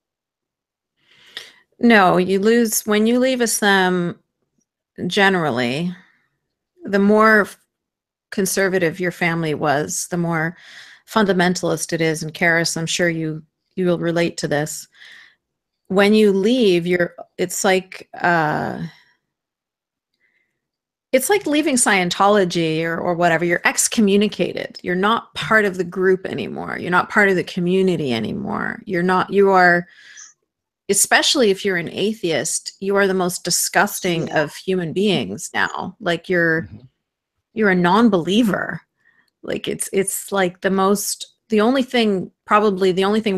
Speaker 2: No, when you leave Islam. Generally, the more conservative your family was, the more fundamentalist it is. And Charis, I'm sure you will relate to this. When you leave, it's like leaving Scientology or whatever. You're excommunicated. You're not part of the group anymore. You're not part of the community anymore. You are, especially if you're an atheist, you are the most disgusting of human beings now. Like you're a non-believer. Like it's like the only thing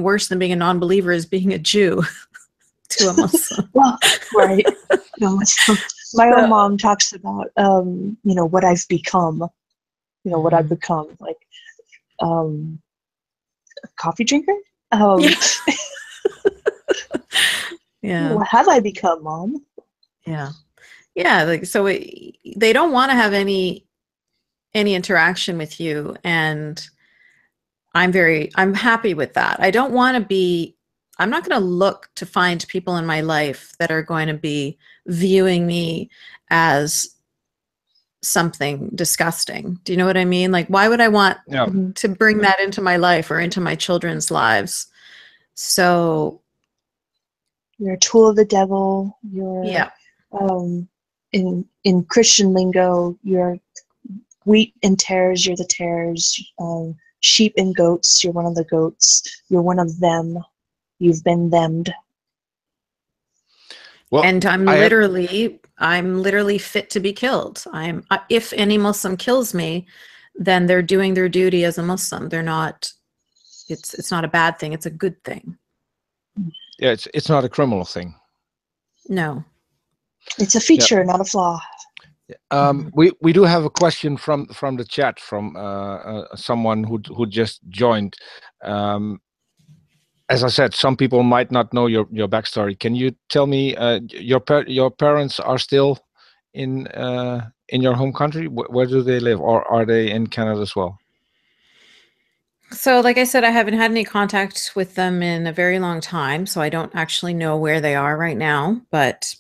Speaker 2: worse than being a non-believer is being a Jew to a Muslim.
Speaker 3: Well, right. No, my own mom talks about, what I've become. you know, what I've become, like a coffee drinker.
Speaker 2: Yeah. Yeah.
Speaker 3: What have I become, Mom?
Speaker 2: Yeah. Yeah. Like, so they don't want to have any interaction with you. And I'm happy with that. I don't want to be, I'm not going to look to find people in my life that are going to be viewing me as something disgusting. Do you know what I mean? Like, why would I want
Speaker 1: Yeah.
Speaker 2: to bring that into my life or into my children's lives? So
Speaker 3: You're a tool of the devil. You're
Speaker 2: yeah.
Speaker 3: In Christian lingo, you're wheat and tares, you're the tares. Sheep and goats, you're one of the goats. You're one of them. You've been themmed.
Speaker 1: Well,
Speaker 2: And I'm literally fit to be killed. If any Muslim kills me, then they're doing their duty as a Muslim. They're not, it's not a bad thing. It's a good thing.
Speaker 1: yeah, it's not a criminal thing.
Speaker 2: No.
Speaker 3: It's a feature, not a flaw.
Speaker 1: We do have a question from the chat from someone who just joined. As I said, some people might not know your backstory. Can you tell me your parents are still in your home country? Where do they live, or are they in Canada as well?
Speaker 2: So, like I said, I haven't had any contact with them in a very long time, so I don't actually know where they are right now. But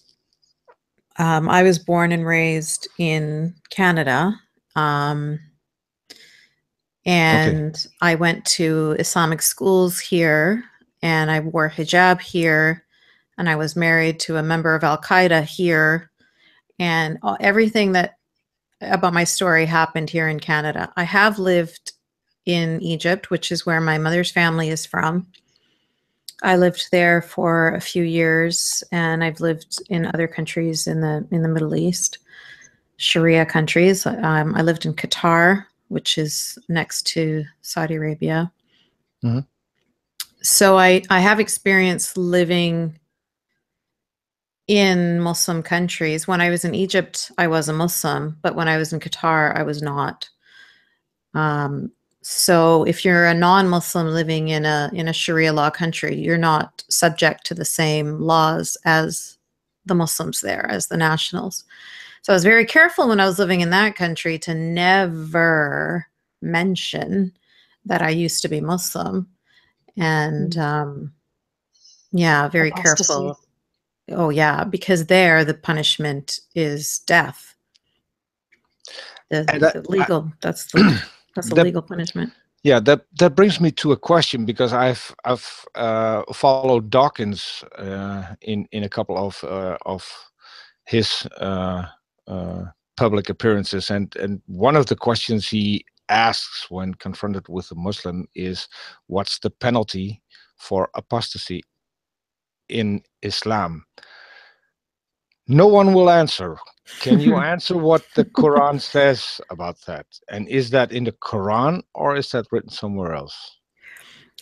Speaker 2: I was born and raised in Canada, and I went to Islamic schools here, and I wore hijab here, and I was married to a member of Al Qaeda here, and everything that about my story happened here in Canada. I have lived in Egypt, which is where my mother's family is from. I lived there for a few years, and I've lived in other countries in the Middle East, Sharia countries. I lived in Qatar, which is next to Saudi Arabia.
Speaker 1: Mm-hmm.
Speaker 2: So I have experience living in Muslim countries. When I was in Egypt, I was a Muslim, but when I was in Qatar, I was not. So if you're a non-Muslim living in a Sharia law country, you're not subject to the same laws as the Muslims there, as the nationals. So I was very careful when I was living in that country to never mention that I used to be Muslim. And yeah, very
Speaker 3: Apostasy.
Speaker 2: careful. Oh yeah, because there the punishment is death. That's the legal punishment.
Speaker 1: Yeah, that brings me to a question, because I've followed Dawkins in a couple of his public appearances, and one of the questions he asks when confronted with a Muslim is, what's the penalty for apostasy in Islam? No one will answer. Can you answer what the Quran says about that? And is that in the Quran, or is that written somewhere else?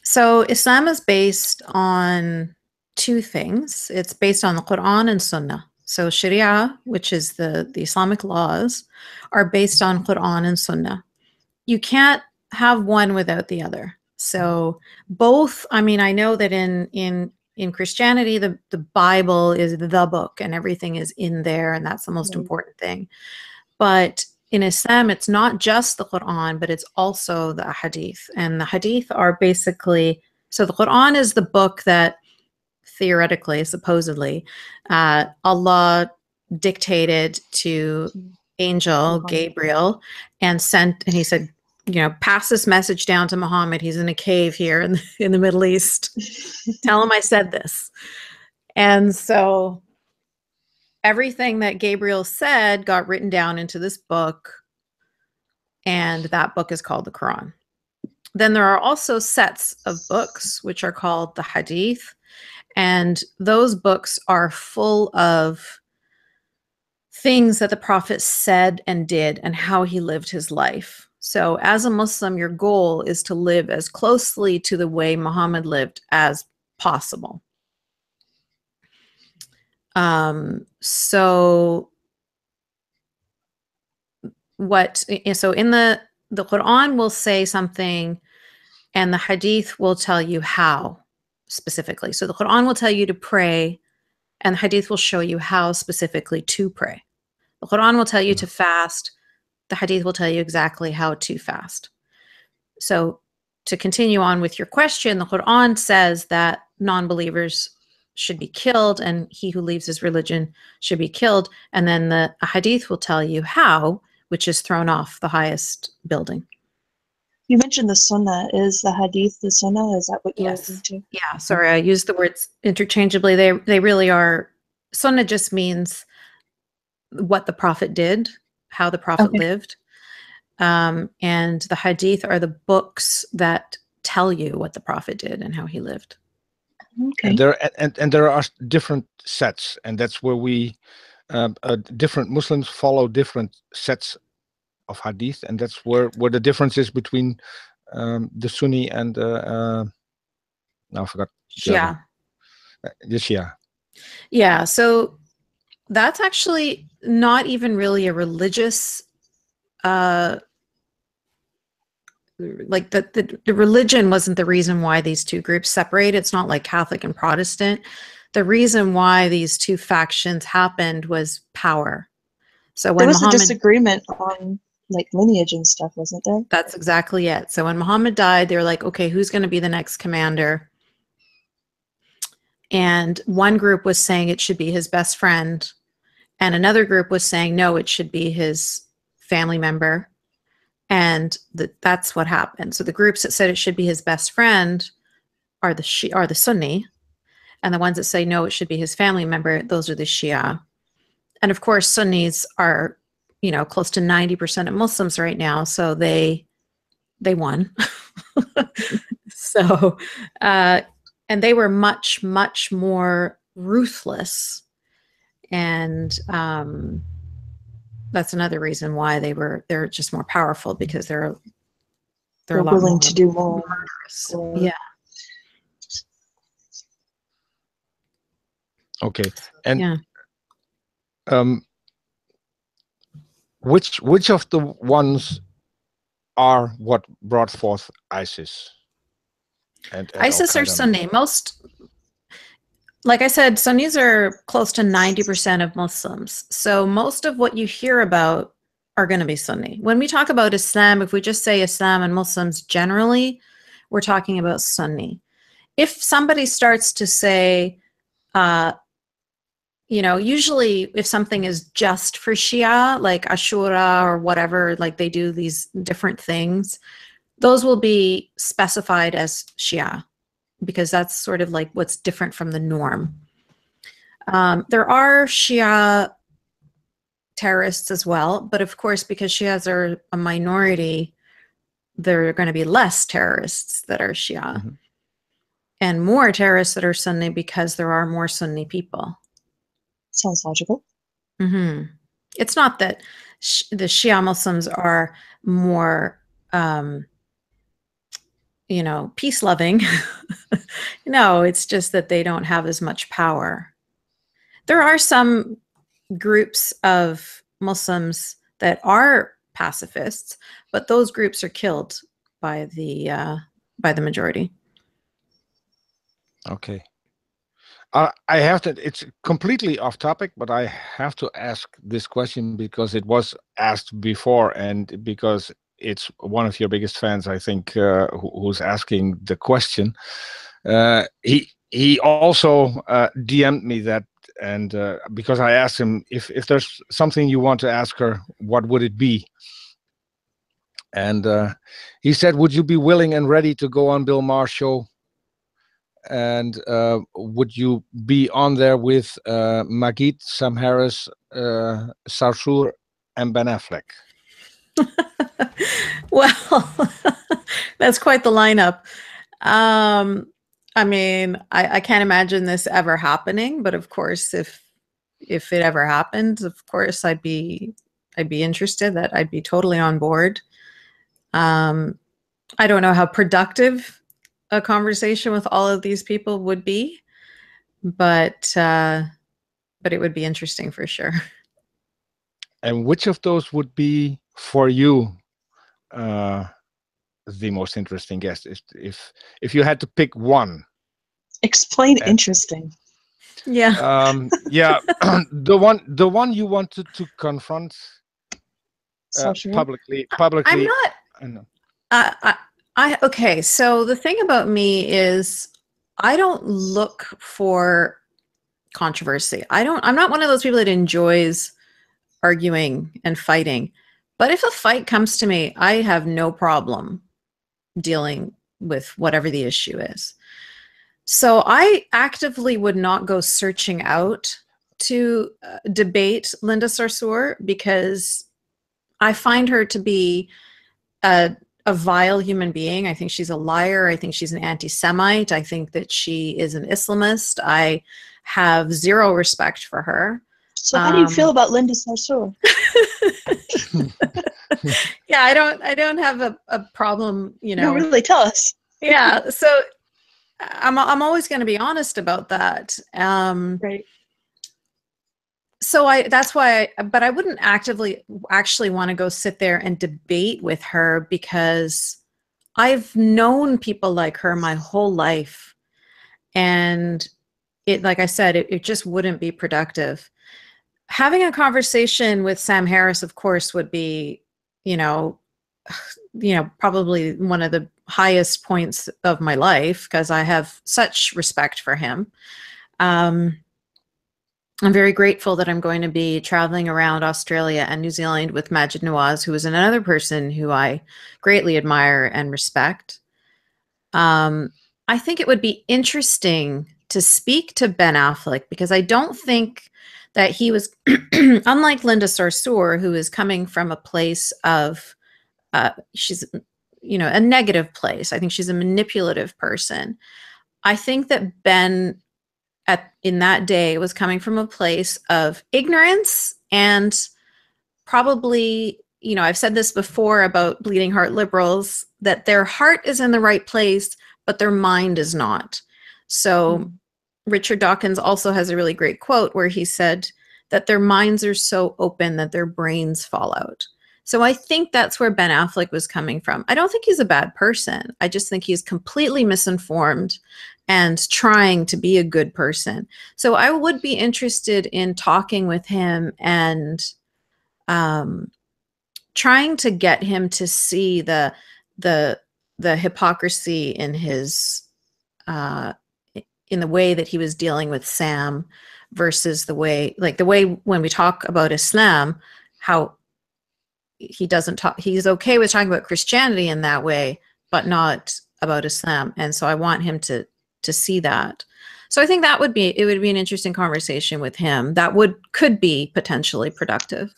Speaker 2: So Islam is based on two things. It's based on the Quran and Sunnah. So Sharia, which is the Islamic laws, are based on Quran and Sunnah. You can't have one without the other. So both, I mean, I know that in Christianity, the Bible is the book and everything is in there, and that's the most important thing. But in Islam, it's not just the Quran, but it's also the Hadith. And the Hadith are basically, so the Quran is the book that theoretically, supposedly, Allah dictated to angel Gabriel and he said, you know, pass this message down to Muhammad. He's in a cave here in the Middle East. Tell him I said this. And so everything that Gabriel said got written down into this book, and that book is called the Quran. Then there are also sets of books which are called the Hadith, and those books are full of things that the Prophet said and did and how he lived his life. So as a Muslim, your goal is to live as closely to the way Muhammad lived as possible. So in the the Quran will say something and the Hadith will tell you how specifically. So the Quran will tell you to pray and the Hadith will show you how specifically to pray. The Quran will tell you to fast. The Hadith will tell you exactly how to fast. So to continue on with your question, the Quran says that non-believers should be killed and he who leaves his religion should be killed. And then the Hadith will tell you how, which is thrown off the highest building.
Speaker 3: You mentioned the Sunnah. Is the Hadith the Sunnah? Is that what you're referring to?
Speaker 2: Yeah, sorry, I use the words interchangeably. They really are. Sunnah just means what the Prophet did, how the Prophet lived. And the Hadith are the books that tell you what the Prophet did and how he lived.
Speaker 3: Okay.
Speaker 1: And there are different sets, and that's where we different Muslims follow different sets of hadith, and that's where the difference is between the Sunni and now I forgot
Speaker 2: Shia.
Speaker 1: The Shia.
Speaker 2: Yeah, so that's actually not even really a religious like the religion wasn't the reason why these two groups separate. It's not like Catholic and Protestant. The reason why these two factions happened was power. So when
Speaker 3: there was
Speaker 2: Muhammad,
Speaker 3: a disagreement on like lineage and stuff, wasn't there?
Speaker 2: That's exactly it. So when Muhammad died, they were like, okay, who's going to be the next commander? And one group was saying it should be his best friend. And another group was saying, no, it should be his family member. And that's what happened. So the groups that said it should be his best friend are the Sunni. And the ones that say, no, it should be his family member, those are the Shia. And of course, Sunnis are, you know, close to 90% of Muslims right now. So they won. So, and they were much, much more ruthless. And that's another reason why they're just more powerful, because they're a lot
Speaker 3: willing
Speaker 2: more
Speaker 3: to do more.
Speaker 2: murderous. Yeah.
Speaker 1: Okay. And
Speaker 2: yeah.
Speaker 1: Which of the ones are what brought forth ISIS? And
Speaker 2: ISIS are Sunni. Most, like I said, Sunnis are close to 90% of Muslims. So most of what you hear about are going to be Sunni. When we talk about Islam, if we just say Islam and Muslims generally, we're talking about Sunni. If somebody starts to say, you know, usually if something is just for Shia, like Ashura or whatever, like they do these different things, those will be specified as Shia, because that's sort of like what's different from the norm. There are Shia terrorists as well, but of course, because Shias are a minority, there are going to be less terrorists that are Shia and more terrorists that are Sunni, because there are more Sunni people.
Speaker 3: Sounds logical.
Speaker 2: It's not that the Shia Muslims are more, you know, peace-loving. No, it's just that they don't have as much power. There are some groups of Muslims that are pacifists, but those groups are killed by the majority.
Speaker 1: Okay. I have to, it's completely off topic, but I have to ask this question because it was asked before, and because it's one of your biggest fans, I think, who's asking the question. He also DM'd me that, and because I asked him if there's something you want to ask her, what would it be? And he said, would you be willing and ready to go on Bill Maher's show? And would you be on there with Magid, Sam Harris, Sarsour, and Ben Affleck?
Speaker 2: Well, that's quite the lineup. I mean, I can't imagine this ever happening, but of course, if it ever happens, of course, I'd be interested. That I'd be totally on board. I don't know how productive a conversation with all of these people would be, but it would be interesting for sure.
Speaker 1: And which of those would be for you the most interesting guest? If you had to pick one,
Speaker 3: Explain
Speaker 1: and
Speaker 3: interesting.
Speaker 2: Yeah.
Speaker 1: yeah, the one you wanted to confront
Speaker 3: Socially.
Speaker 1: publicly.
Speaker 2: I'm not.
Speaker 1: I know.
Speaker 2: Okay. So the thing about me is, I don't look for controversy. I'm not one of those people that enjoys arguing and fighting. But if a fight comes to me, I have no problem dealing with whatever the issue is. So I actively would not go searching out to debate Linda Sarsour, because I find her to be a vile human being. I think she's a liar. I think she's an anti-Semite. I think that she is an Islamist. I have zero respect for her.
Speaker 3: So how do you feel about Linda Sarsour?
Speaker 2: Yeah, I don't have a problem,
Speaker 3: No, really, tell us.
Speaker 2: Yeah, so I'm always going to be honest about that.
Speaker 3: Right.
Speaker 2: So that's why but I wouldn't actually want to go sit there and debate with her, because I've known people like her my whole life, and like I said, it just wouldn't be productive. Having a conversation with Sam Harris, of course, would be, probably one of the highest points of my life, because I have such respect for him. I'm very grateful that I'm going to be traveling around Australia and New Zealand with Majid Nawaz, who is another person who I greatly admire and respect. I think it would be interesting to speak to Ben Affleck, because I don't think that he was, unlike Linda Sarsour, who is coming from a place of, she's, a negative place. I think she's a manipulative person. I think that Ben in that day was coming from a place of ignorance, and probably, I've said this before about bleeding heart liberals, that their heart is in the right place, but their mind is not. So Richard Dawkins also has a really great quote where he said that their minds are so open that their brains fall out. So I think that's where Ben Affleck was coming from. I don't think he's a bad person. I just think he's completely misinformed and trying to be a good person. So I would be interested in talking with him and trying to get him to see the hypocrisy in his in the way that he was dealing with Sam, versus the way when we talk about Islam, how he doesn't talk. He's okay with talking about Christianity in that way, but not about Islam. And so I want him to see that. So I think it would be an interesting conversation with him that could be potentially productive.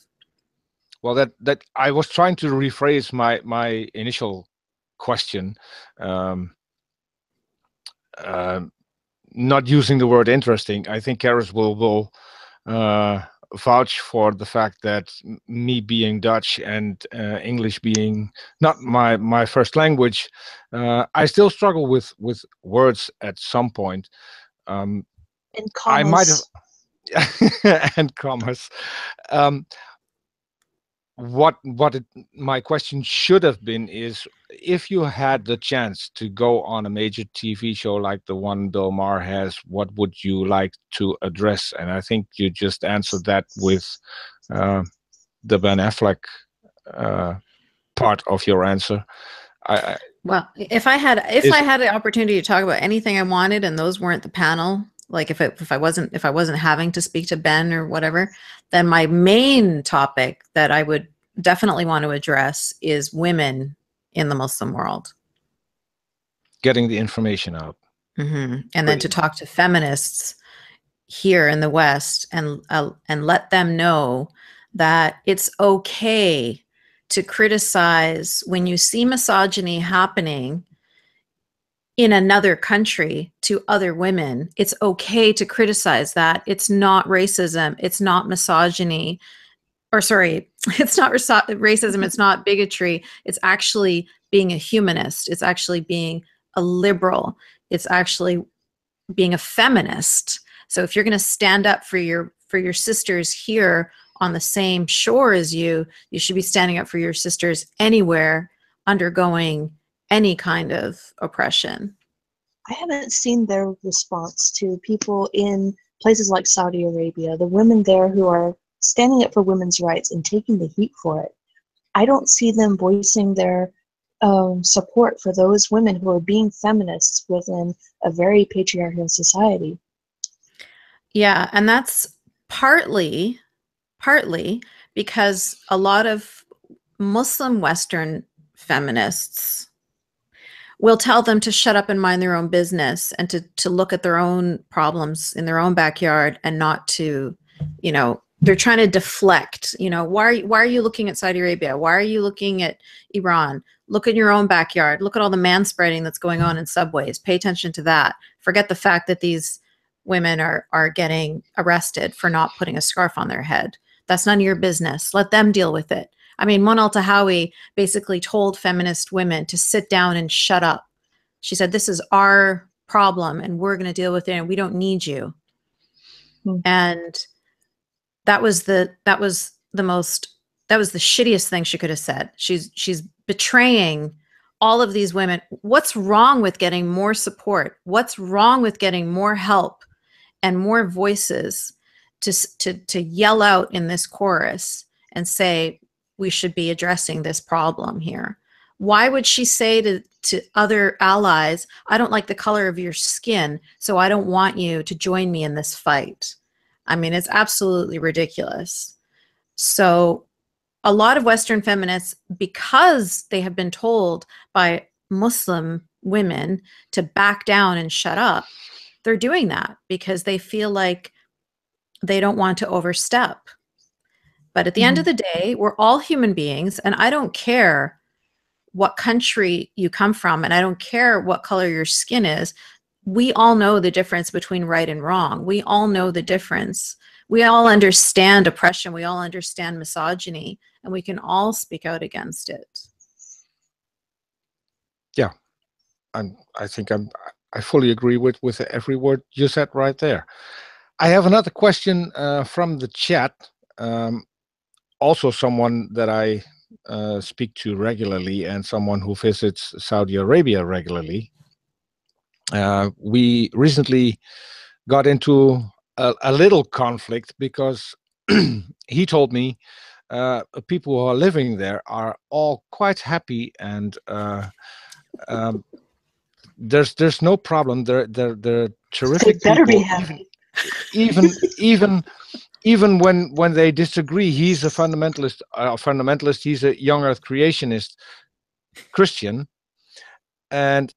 Speaker 1: Well, that I was trying to rephrase my initial question, not using the word interesting. I think Charis will vouch for the fact that me being Dutch and English being not my first language, I still struggle with words at some point.
Speaker 3: And commas.
Speaker 1: I might have and commas. My question should have been is, if you had the chance to go on a major TV show like the one Bill Maher has, what would you like to address? And I think you just answered that with the Ben Affleck part of your answer.
Speaker 2: Well, if I had the opportunity to talk about anything I wanted, and those weren't the panel, like if I wasn't having to speak to Ben or whatever, then my main topic that I would definitely want to address is women in the Muslim world.
Speaker 1: Getting the information out.
Speaker 2: And then to talk to feminists here in the West and let them know that it's okay to criticize when you see misogyny happening in another country to other women. It's okay to criticize that. It's not racism. It's not misogyny. Or sorry, it's not racism. It's not bigotry. It's actually being a humanist. It's actually being a liberal. It's actually being a feminist. So if you're going to stand up for your sisters here on the same shore as you, you should be standing up for your sisters anywhere undergoing any kind of oppression.
Speaker 3: I haven't seen their response to people in places like Saudi Arabia, the women there who are standing up for women's rights and taking the heat for it. I don't see them voicing their support for those women who are being feminists within a very patriarchal society.
Speaker 2: Yeah, and that's partly because a lot of Muslim Western feminists will tell them to shut up and mind their own business and to look at their own problems in their own backyard and not to, you know, they're trying to deflect, you know, why are you looking at Saudi Arabia? Why are you looking at Iran? Look in your own backyard. Look at all the manspreading that's going on in subways. Pay attention to that. Forget the fact that these women are getting arrested for not putting a scarf on their head. That's none of your business. Let them deal with it. I mean, Monal Tahawi basically told feminist women to sit down and shut up. She said, this is our problem and we're going to deal with it and we don't need you. And that was the shittiest thing she could have said. She's betraying all of these women. What's wrong with getting more support? What's wrong with getting more help and more voices to yell out in this chorus and say, we should be addressing this problem here? Why would she say to other allies, I don't like the color of your skin, so I don't want you to join me in this fight? I mean, it's absolutely ridiculous. So a lot of Western feminists, because they have been told by Muslim women to back down and shut up, they're doing that because they feel like they don't want to overstep. But at the end of the day, we're all human beings, and I don't care what country you come from, and I don't care what color your skin is. We all know the difference between right and wrong. We all know the difference. We all understand oppression. We all understand misogyny, and we can all speak out against it.
Speaker 1: Yeah, I think I fully agree with every word you said right there. I have another question from the chat. Also someone that I speak to regularly and someone who visits Saudi Arabia regularly. We recently got into a little conflict because he told me people who are living there are all quite happy and there's no problem. They're terrific
Speaker 3: They better
Speaker 1: people.
Speaker 3: be happy.
Speaker 1: Even when they disagree, he's a fundamentalist. He's a young Earth creationist Christian, and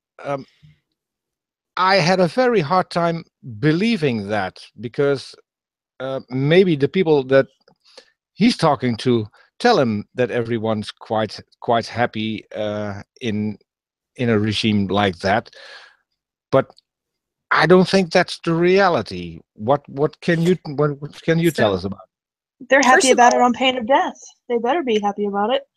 Speaker 1: I had a very hard time believing that because maybe the people that he's talking to tell him that everyone's quite happy in a regime like that, but I don't think that's the reality. What can you tell us about it?
Speaker 3: They're happy
Speaker 2: First of
Speaker 3: about it
Speaker 2: all-
Speaker 3: on pain of death. They better be happy about it.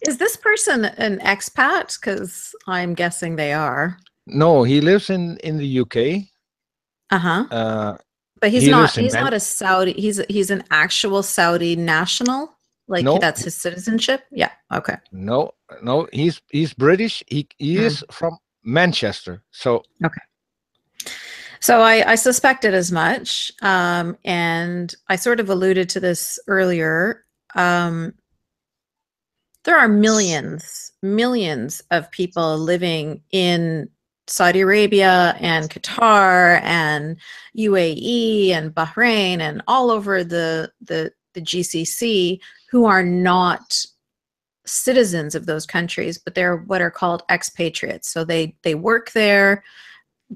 Speaker 2: Is this person an expat? Because I'm guessing they are.
Speaker 1: No, he lives in the UK.
Speaker 2: Uh-huh. But he's
Speaker 1: he
Speaker 2: not
Speaker 1: lives in
Speaker 2: he's not a Saudi, he's an actual Saudi national? Like
Speaker 1: No.
Speaker 2: that's his citizenship? Yeah. Okay.
Speaker 1: No, he's British. He is from Manchester. So
Speaker 2: Okay. So I suspected as much, and I sort of alluded to this earlier. There are millions of people living in Saudi Arabia and Qatar and UAE and Bahrain and all over the GCC who are not citizens of those countries, but they're what are called expatriates. So they work there.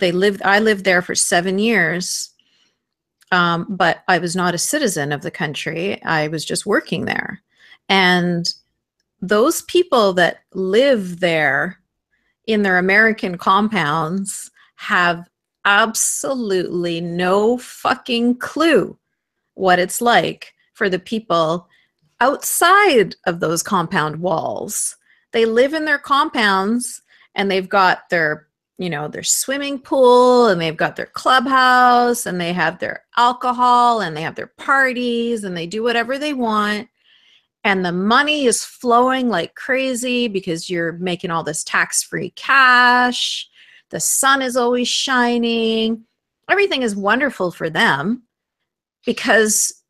Speaker 2: I lived there for 7 years, but I was not a citizen of the country. I was just working there. And those people that live there in their American compounds have absolutely no fucking clue what it's like for the people outside of those compound walls. They live in their compounds and they've got their their swimming pool and they've got their clubhouse and they have their alcohol and they have their parties and they do whatever they want. and the money is flowing like crazy because you're making all this tax-free cash. The sun is always shining. Everything is wonderful for them because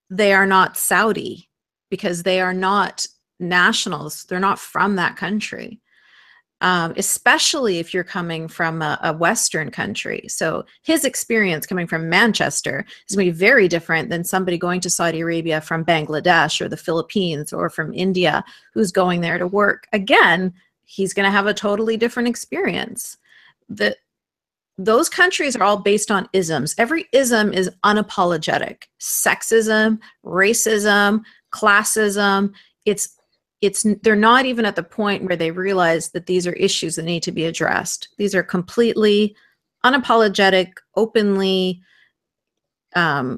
Speaker 2: they are not Saudi, because they are not nationals. They're not from that country. Especially if you're coming from a Western country. So his experience coming from Manchester is going to be very different than somebody going to Saudi Arabia from Bangladesh or the Philippines or from India who's going there to work. Again, he's going to have a totally different experience. Those countries are all based on isms. Every ism is unapologetic. Sexism, racism, classism. They're not even at the point where they realize that these are issues that need to be addressed. These are completely unapologetic, openly. Yeah,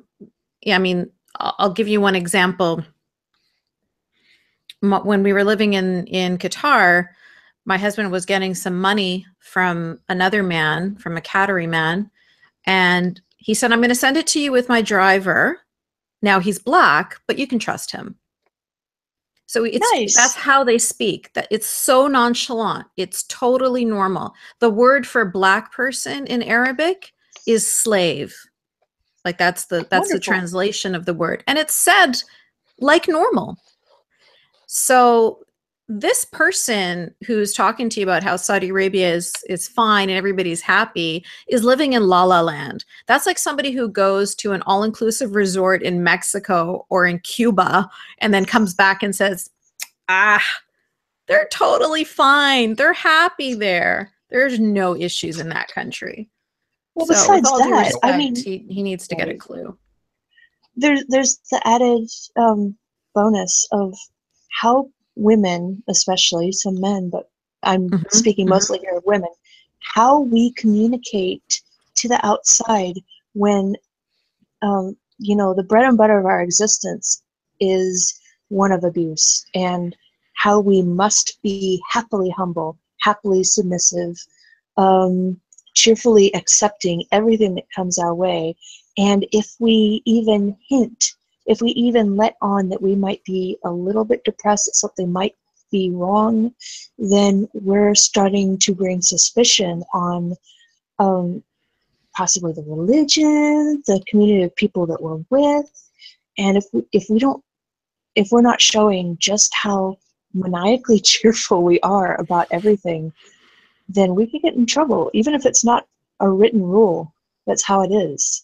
Speaker 2: I mean, I'll give you one example. When we were living in Qatar, my husband was getting some money from another man, from a Qatari man, and he said, "I'm going to send it to you with my driver. Now he's black, but you can trust him." So
Speaker 3: Nice.
Speaker 2: That's how they speak. That it's so nonchalant. It's totally normal. The word for black person in Arabic is slave. Like that's the
Speaker 3: Wonderful.
Speaker 2: translation of the word. And it's said like normal. So this person who's talking to you about how Saudi Arabia is fine and everybody's happy is living in La La Land. That's like somebody who goes to an all-inclusive resort in Mexico or in Cuba and then comes back and says, they're totally fine. They're happy there. There's no issues in that country.
Speaker 3: Well,
Speaker 2: So
Speaker 3: besides
Speaker 2: with all due
Speaker 3: that,
Speaker 2: respect,
Speaker 3: I mean,
Speaker 2: he needs to get a clue.
Speaker 3: there's the added bonus of how women, especially some men, but I'm speaking mostly here of women, how we communicate to the outside when, the bread and butter of our existence is one of abuse, and how we must be happily humble, happily submissive, cheerfully accepting everything that comes our way. And if we even hint, if we even let on that we might be a little bit depressed, that something might be wrong, then we're starting to bring suspicion on possibly the religion, the community of people that we're with. And if we're not showing just how maniacally cheerful we are about everything, then we could get in trouble, even if it's not a written rule. That's how it is.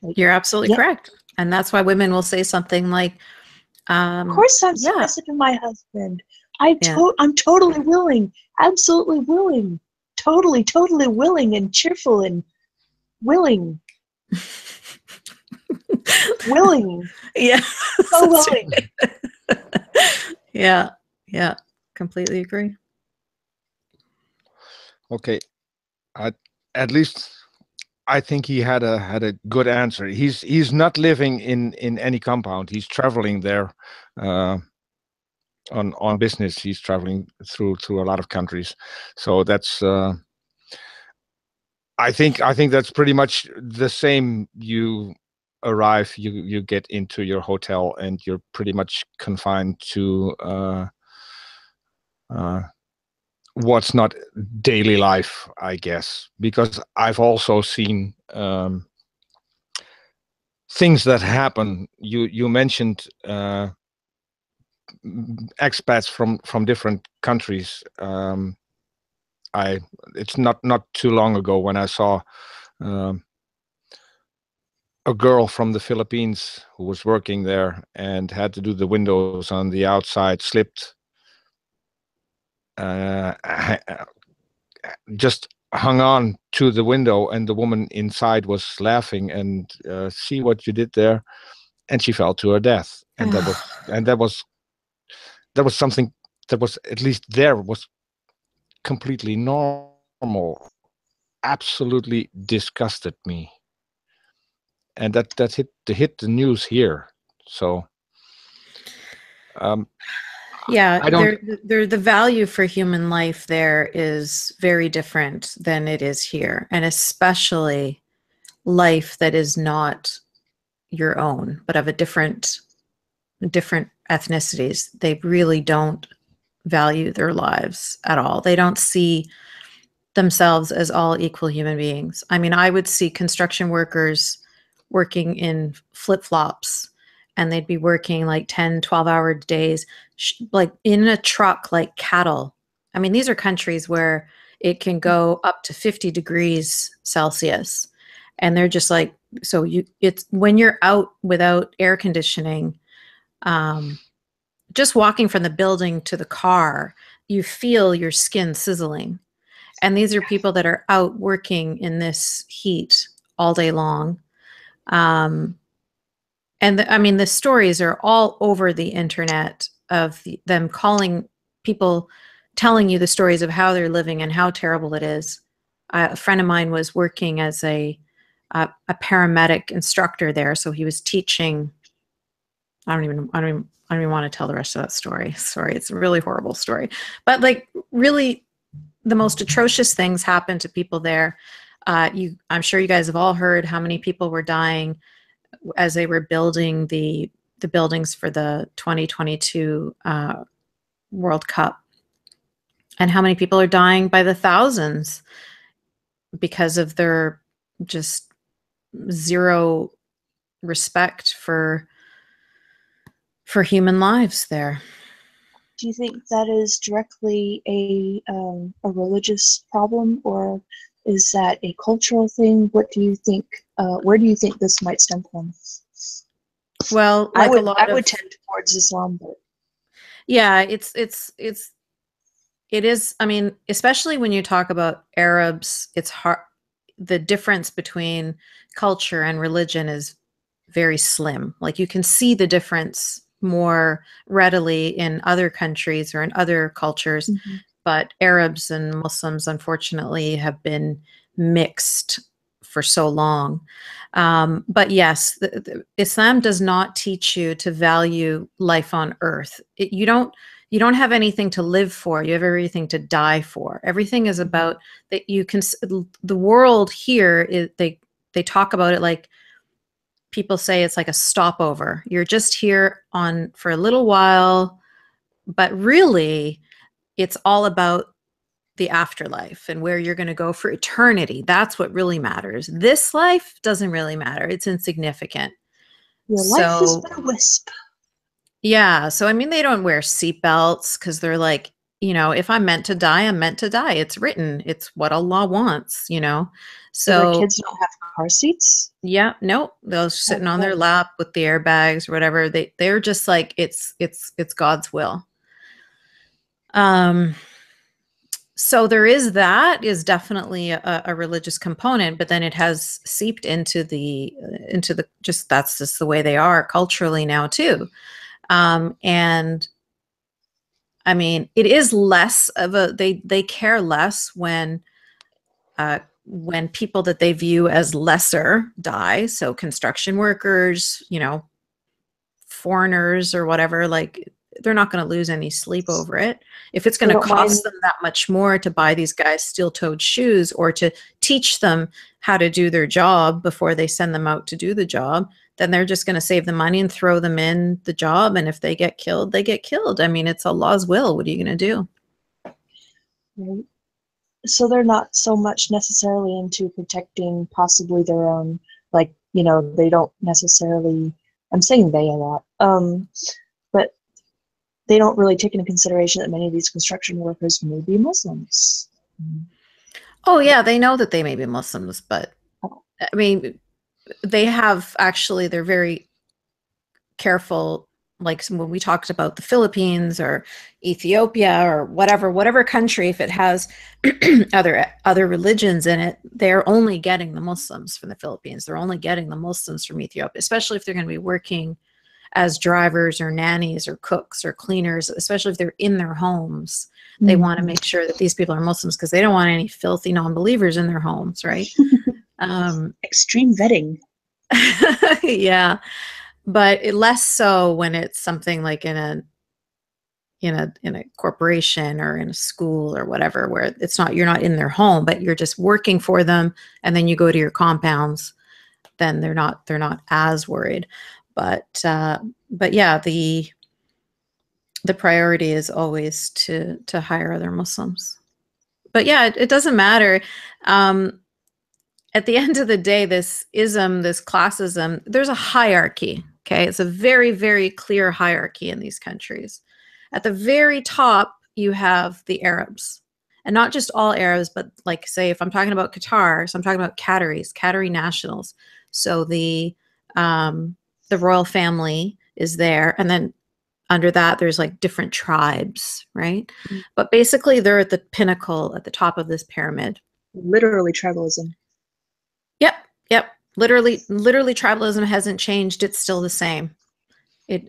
Speaker 3: Like,
Speaker 2: you're absolutely correct. And that's why women will say something like,
Speaker 3: of course I'm submissive to my husband. I'm totally willing, absolutely willing, totally willing and cheerful and willing. Willing.
Speaker 2: Yeah.
Speaker 3: So willing.
Speaker 2: Yeah. Completely agree.
Speaker 1: Okay. At least I think he had a good answer. He's not living in any compound. He's traveling there on business. He's traveling through a lot of countries. So that's I think that's pretty much the same. You arrive, you get into your hotel, and you're pretty much confined to what's not daily life, I guess, because I've also seen things that happen. You mentioned expats from different countries. It's not too long ago when I saw a girl from the Philippines who was working there and had to do the windows on the outside, slipped, just hung on to the window, and the woman inside was laughing and see what you did there, and she fell to her death. And that was something that was, at least there, was completely normal. Absolutely disgusted me, and that hit the news here. So
Speaker 2: the value for human life there is very different than it is here, and especially life that is not your own, but of a different different ethnicities, they really don't value their lives at all. They don't see themselves as all equal human beings. I mean, I would see construction workers working in flip-flops, and they'd be working like 10, 12-hour days, like in a truck like cattle. I mean, these are countries where it can go up to 50 degrees Celsius. And they're just like, so it's when you're out without air conditioning, just walking from the building to the car, you feel your skin sizzling. And these are people that are out working in this heat all day long. I mean, the stories are all over the internet of them calling people, telling you the stories of how they're living and how terrible it is. A friend of mine was working as a paramedic instructor there, so he was teaching. I don't even want to tell the rest of that story. Sorry, it's a really horrible story. But like, really, the most atrocious things happen to people there. I'm sure you guys have all heard how many people were dying as they were building the buildings for the 2022 World Cup, and how many people are dying by the thousands because of their just zero respect for human lives there.
Speaker 3: Do you think that is directly a religious problem, or is that a cultural thing? What do you think? Where do you think this might stem from?
Speaker 2: Well, like
Speaker 3: I would tend towards Islam, but
Speaker 2: yeah, it is. I mean, especially when you talk about Arabs, it's hard. The difference between culture and religion is very slim. Like, you can see the difference more readily in other countries or in other cultures. Mm-hmm. But Arabs and Muslims, unfortunately, have been mixed for so long. But yes, Islam does not teach you to value life on earth. You don't have anything to live for. You have everything to die for. Everything is about that. You can, the world here is, they talk about it like, people say it's like a stopover. You're just here for a little while, but really it's all about the afterlife and where you're going to go for eternity. That's what really matters. This life doesn't really matter. It's insignificant.
Speaker 3: Your life is but a wisp.
Speaker 2: Yeah. So, I mean, they don't wear seatbelts because they're like, if I'm meant to die, I'm meant to die. It's written. It's what Allah wants, So
Speaker 3: the kids don't have car seats?
Speaker 2: Yeah, no, they're sitting on their lap with the airbags or whatever. They're just like, it's God's will. So there is definitely a religious component, but then it has seeped into the that's just the way they are culturally now too. And I mean, it is less of they care less when people that they view as lesser die. So construction workers, foreigners or whatever, like, they're not going to lose any sleep over it. If it's going to cost them that much more to buy these guys steel-toed shoes or to teach them how to do their job before they send them out to do the job, then they're just going to save the money and throw them in the job. And if they get killed, they get killed. I mean, it's Allah's will. What are you going to do?
Speaker 3: Right. So they're not so much necessarily into protecting possibly their own, like, they don't necessarily, I'm saying they a lot, but they don't really take into consideration that many of these construction workers may be Muslims.
Speaker 2: Oh, yeah, they know that they may be Muslims, but I mean, they're very careful. Like, when we talked about the Philippines or Ethiopia or whatever country, if it has other religions in it, they're only getting the Muslims from the Philippines. They're only getting the Muslims from Ethiopia, especially if they're going to be working as drivers or nannies or cooks or cleaners, especially if they're in their homes. They want to make sure that these people are Muslims because they don't want any filthy non-believers in their homes, right?
Speaker 3: Extreme vetting.
Speaker 2: Yeah. But less so when it's something like in a corporation or in a school or whatever, where you're not in their home, but you're just working for them, and then you go to your compounds, then they're not as worried. But yeah, the priority is always to hire other Muslims. But yeah, it doesn't matter. At the end of the day, this ism, this classism, there's a hierarchy. Okay, it's a very, very clear hierarchy in these countries. At the very top, you have the Arabs, and not just all Arabs, but like, say, if I'm talking about Qatar, so I'm talking about Qatari nationals. So the royal family is there, and then under that, there's like different tribes, right?
Speaker 3: Mm.
Speaker 2: But basically, they're at the pinnacle, at the top of this pyramid.
Speaker 3: Literally tribalism.
Speaker 2: Yep. Literally, tribalism hasn't changed. It's still the same.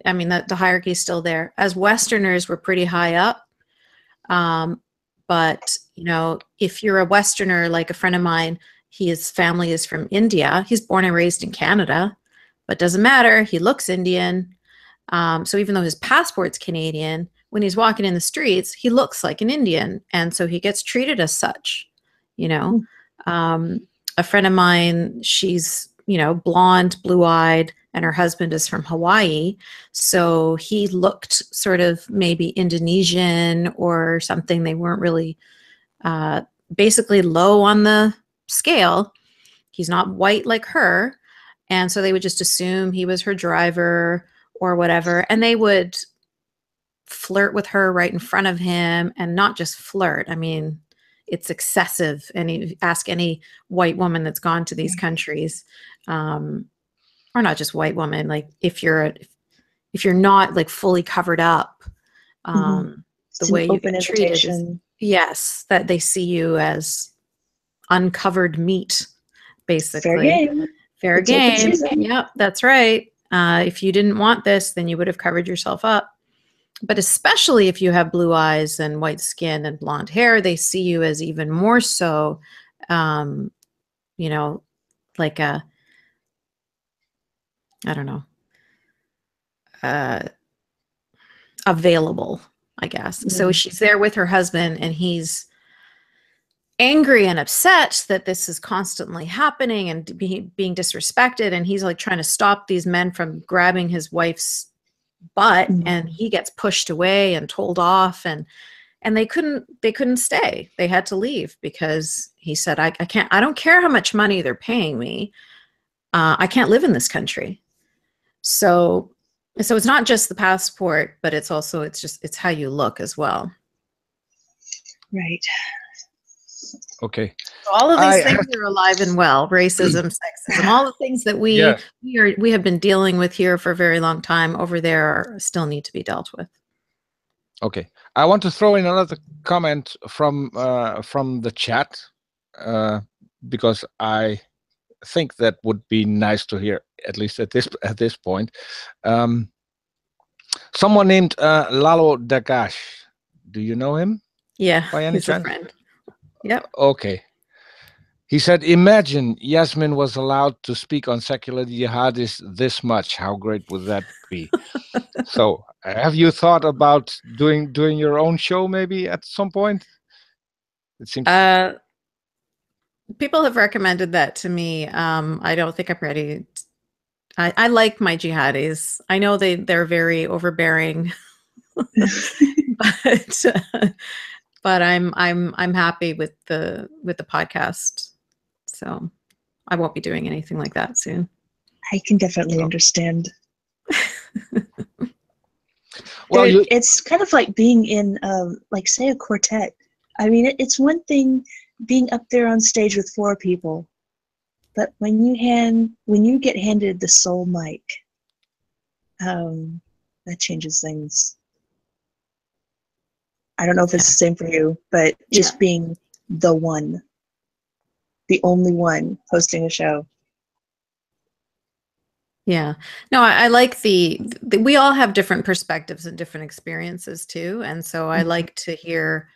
Speaker 2: I mean, the hierarchy is still there. As Westerners, we're pretty high up. But, you know, if you're a Westerner, like a friend of mine, his family is from India. He's born and raised in Canada, but doesn't matter. He looks Indian. So even though his passport's Canadian, when he's walking in the streets, he looks like an Indian. And so he gets treated as such, you know. A friend of mine, she's, you know, blonde, blue-eyed, and her husband is from Hawaii. So he looked sort of maybe Indonesian or something. They weren't really basically low on the scale. He's not white like her. And so they would just assume he was her driver or whatever. And they would flirt with her right in front of him, and not just flirt. I mean, it's excessive. And you ask any white woman that's gone to these countries, or not just white woman, like if you're not like fully covered up, the way you get treated is, yes, that they see you as uncovered meat, basically. Fair game. Yep, that's right. If you didn't want this, then you would have covered yourself up. But especially if you have blue eyes and white skin and blonde hair, they see you as even more so, you know, like I don't know, available, I guess. So she's there with her husband, and he's angry and upset that this is constantly happening and being disrespected. And he's like trying to stop these men from grabbing his wife's butt, and he gets pushed away and told off, and they couldn't stay. They had to leave because he said, I don't care how much money they're paying me. I can't live in this country. So it's not just the passport, but it's also, it's how you look as well.
Speaker 3: Right.
Speaker 1: Okay.
Speaker 2: So all of these things are alive and well: racism, sexism, all the things that we have been dealing with here for a very long time. Over there still need to be dealt with.
Speaker 1: Okay. I want to throw in another comment from the chat, because I think that would be nice to hear, at least at this point. Someone named Lalo Dagash. Do you know him?
Speaker 2: Yeah,
Speaker 1: by any
Speaker 2: he's
Speaker 1: chance?
Speaker 2: a friend. Yep.
Speaker 1: Okay. He said, imagine Yasmine was allowed to speak on secular jihadis this much. How great would that be? So have you thought about doing your own show maybe at some point? It seems
Speaker 2: people have recommended that to me. I don't think I'm ready. I like my jihadis. I know they're very overbearing, but I'm happy with the podcast. So I won't be doing anything like that soon.
Speaker 3: I can definitely understand.
Speaker 1: Well,
Speaker 3: it's kind of like being in, like, say, a quartet. I mean, it's one thing being up there on stage with 4 people, but when you get handed the sole mic, that changes things. I don't know if it's the same for you, but just being the only one hosting a show. Yeah.
Speaker 2: No, I like we all have different perspectives and different experiences too. And so I like to hear,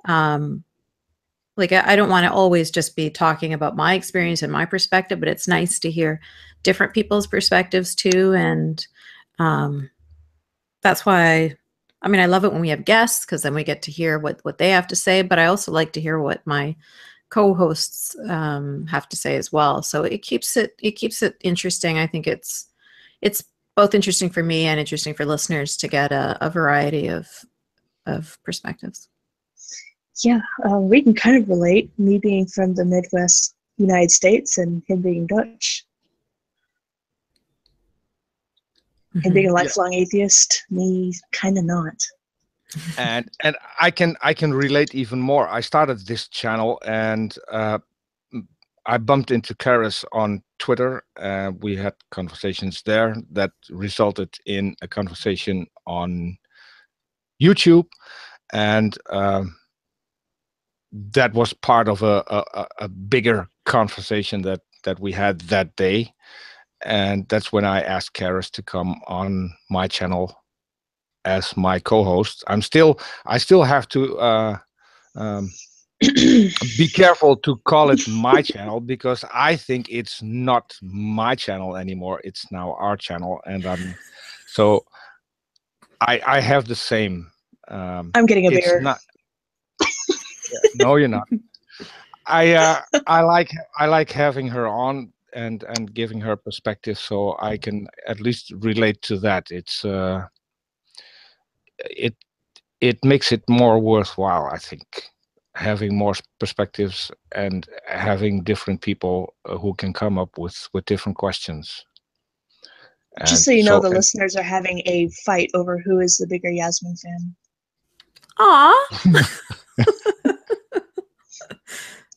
Speaker 2: like, I don't want to always just be talking about my experience and my perspective, but it's nice to hear different people's perspectives too. And that's why, I mean, I love it when we have guests, because then we get to hear what they have to say, but I also like to hear what my co-hosts have to say as well. So it keeps it interesting. I think it's both interesting for me and interesting for listeners to get a variety of perspectives.
Speaker 3: Yeah, we can kind of relate, me being from the Midwest United States and him being Dutch. Him being a lifelong atheist, me kind of not.
Speaker 1: And I can relate even more. I started this channel and I bumped into Charis on Twitter. We had conversations there that resulted in a conversation on YouTube, and that was part of a bigger conversation that we had that day. And that's when I asked Charis to come on my channel as my co-host. I still have to be careful to call it my channel, because I think it's not my channel anymore. It's now our channel, and so I have the same.
Speaker 3: I'm getting a beer.
Speaker 1: Not, no, you're not. I like having her on and giving her perspective, so I can at least relate to that. It makes it more worthwhile, I think, having more perspectives and having different people who can come up with different questions.
Speaker 3: Just so you know, the listeners are having a fight over who is the bigger Yasmine fan.
Speaker 2: Aw.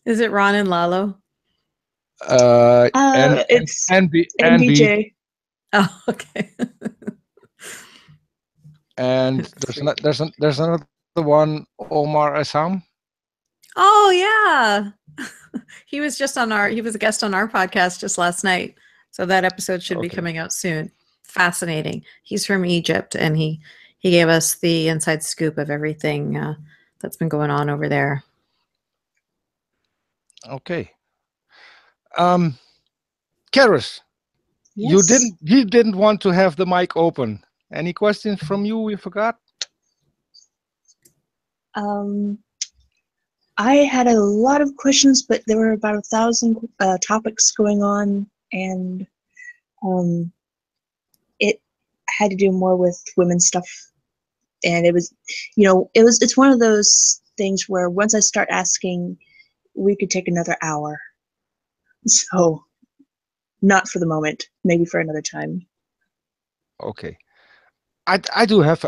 Speaker 2: Is it Ron and Lalo?
Speaker 3: It's NBJ.
Speaker 2: Oh, okay.
Speaker 1: And there's another one, Omar Assam.
Speaker 2: Oh yeah. He was a guest on our podcast just last night. So that episode should be coming out soon. Fascinating. He's from Egypt, and he gave us the inside scoop of everything that's been going on over there.
Speaker 1: Okay. Charis,
Speaker 3: yes.
Speaker 1: you didn't want to have the mic open. Any questions from you we forgot?
Speaker 3: I had a lot of questions, but there were about 1,000 topics going on, and it had to do more with women's stuff. And it was, it's one of those things where once I start asking, we could take another hour. So not for the moment, maybe for another time.
Speaker 1: Okay. I do have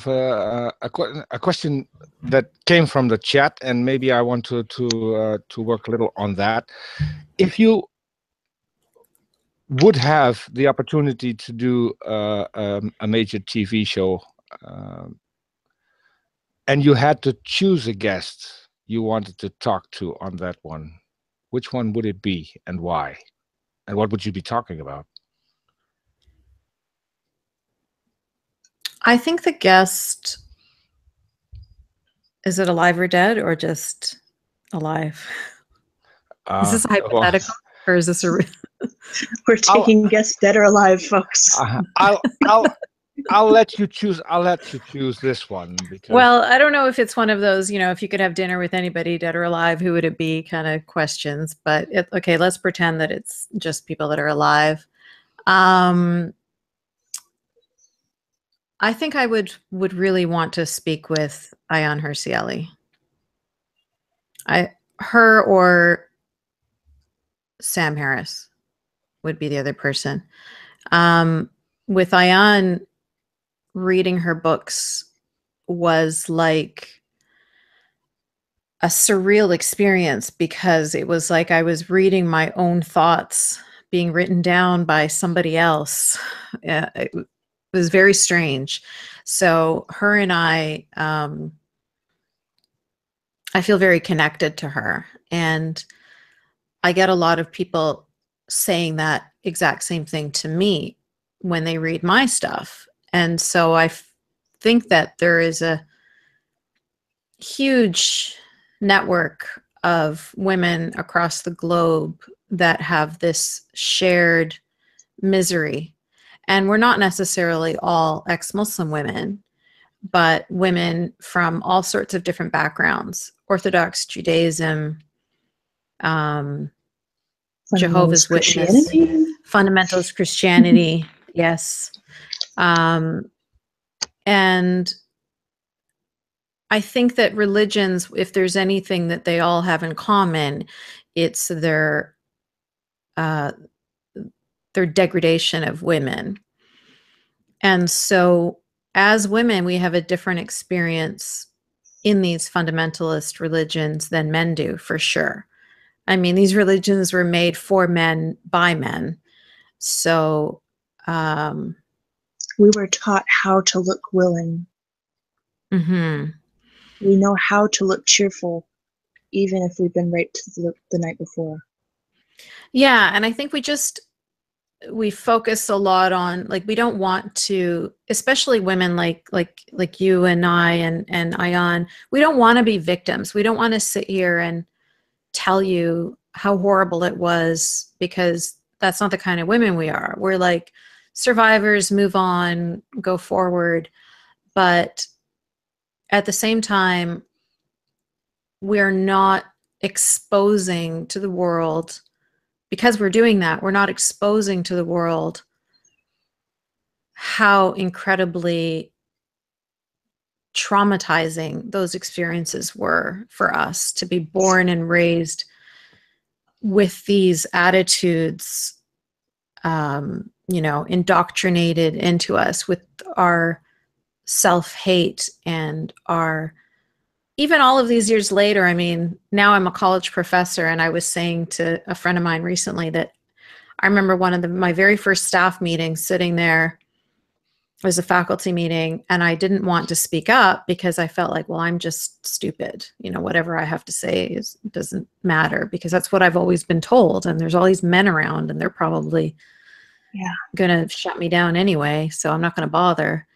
Speaker 1: a question that came from the chat, and maybe I want to work a little on that. If you would have the opportunity to do a major TV show, and you had to choose a guest you wanted to talk to on that one, which one would it be and why? And what would you be talking about?
Speaker 2: I think the guest, is it alive or dead, or just alive? Is this hypothetical, or is this a real?
Speaker 3: We're taking guests dead or alive, folks.
Speaker 1: I'll let you choose. I'll let you choose this one, because.
Speaker 2: Well, I don't know if it's one of those, if you could have dinner with anybody, dead or alive, who would it be kind of questions. But okay, let's pretend that it's just people that are alive. I think I would really want to speak with Ayaan Hirsi Ali. Her or Sam Harris would be the other person. With Ayaan, reading her books was like a surreal experience, because it was like I was reading my own thoughts being written down by somebody else. It was very strange. So her and I feel very connected to her, and I get a lot of people saying that exact same thing to me when they read my stuff. And so I think that there is a huge network of women across the globe that have this shared misery. And we're not necessarily all ex-Muslim women, but women from all sorts of different backgrounds: Orthodox Judaism, Jehovah's Witness, fundamentalist Christianity. Yes. And I think that religions, if there's anything that they all have in common, it's their degradation of women. And so as women, we have a different experience in these fundamentalist religions than men do, for sure. I mean, these religions were made for men by men. So
Speaker 3: we were taught how to look willing.
Speaker 2: Mm-hmm.
Speaker 3: We know how to look cheerful, even if we've been raped the night before.
Speaker 2: Yeah, and I think we focus a lot on, like, we don't want to, especially women like you and I and Ayan, we don't want to be victims. We don't want to sit here and tell you how horrible it was, because that's not the kind of women we are. We're like survivors, move on, go forward. But at the same time, we're not exposing to the world, because we're doing that, we're not exposing to the world how incredibly traumatizing those experiences were for us, to be born and raised with these attitudes, you know, indoctrinated into us, with our self-hate and our, even all of these years later. I mean, now I'm a college professor, and I was saying to a friend of mine recently that I remember one of my very first staff meetings, sitting there, it was a faculty meeting, and I didn't want to speak up because I felt like, well, I'm just stupid. You know, whatever I have to say doesn't matter, because that's what I've always been told. And there's all these men around, and they're probably going to shut me down anyway, so I'm not going to bother.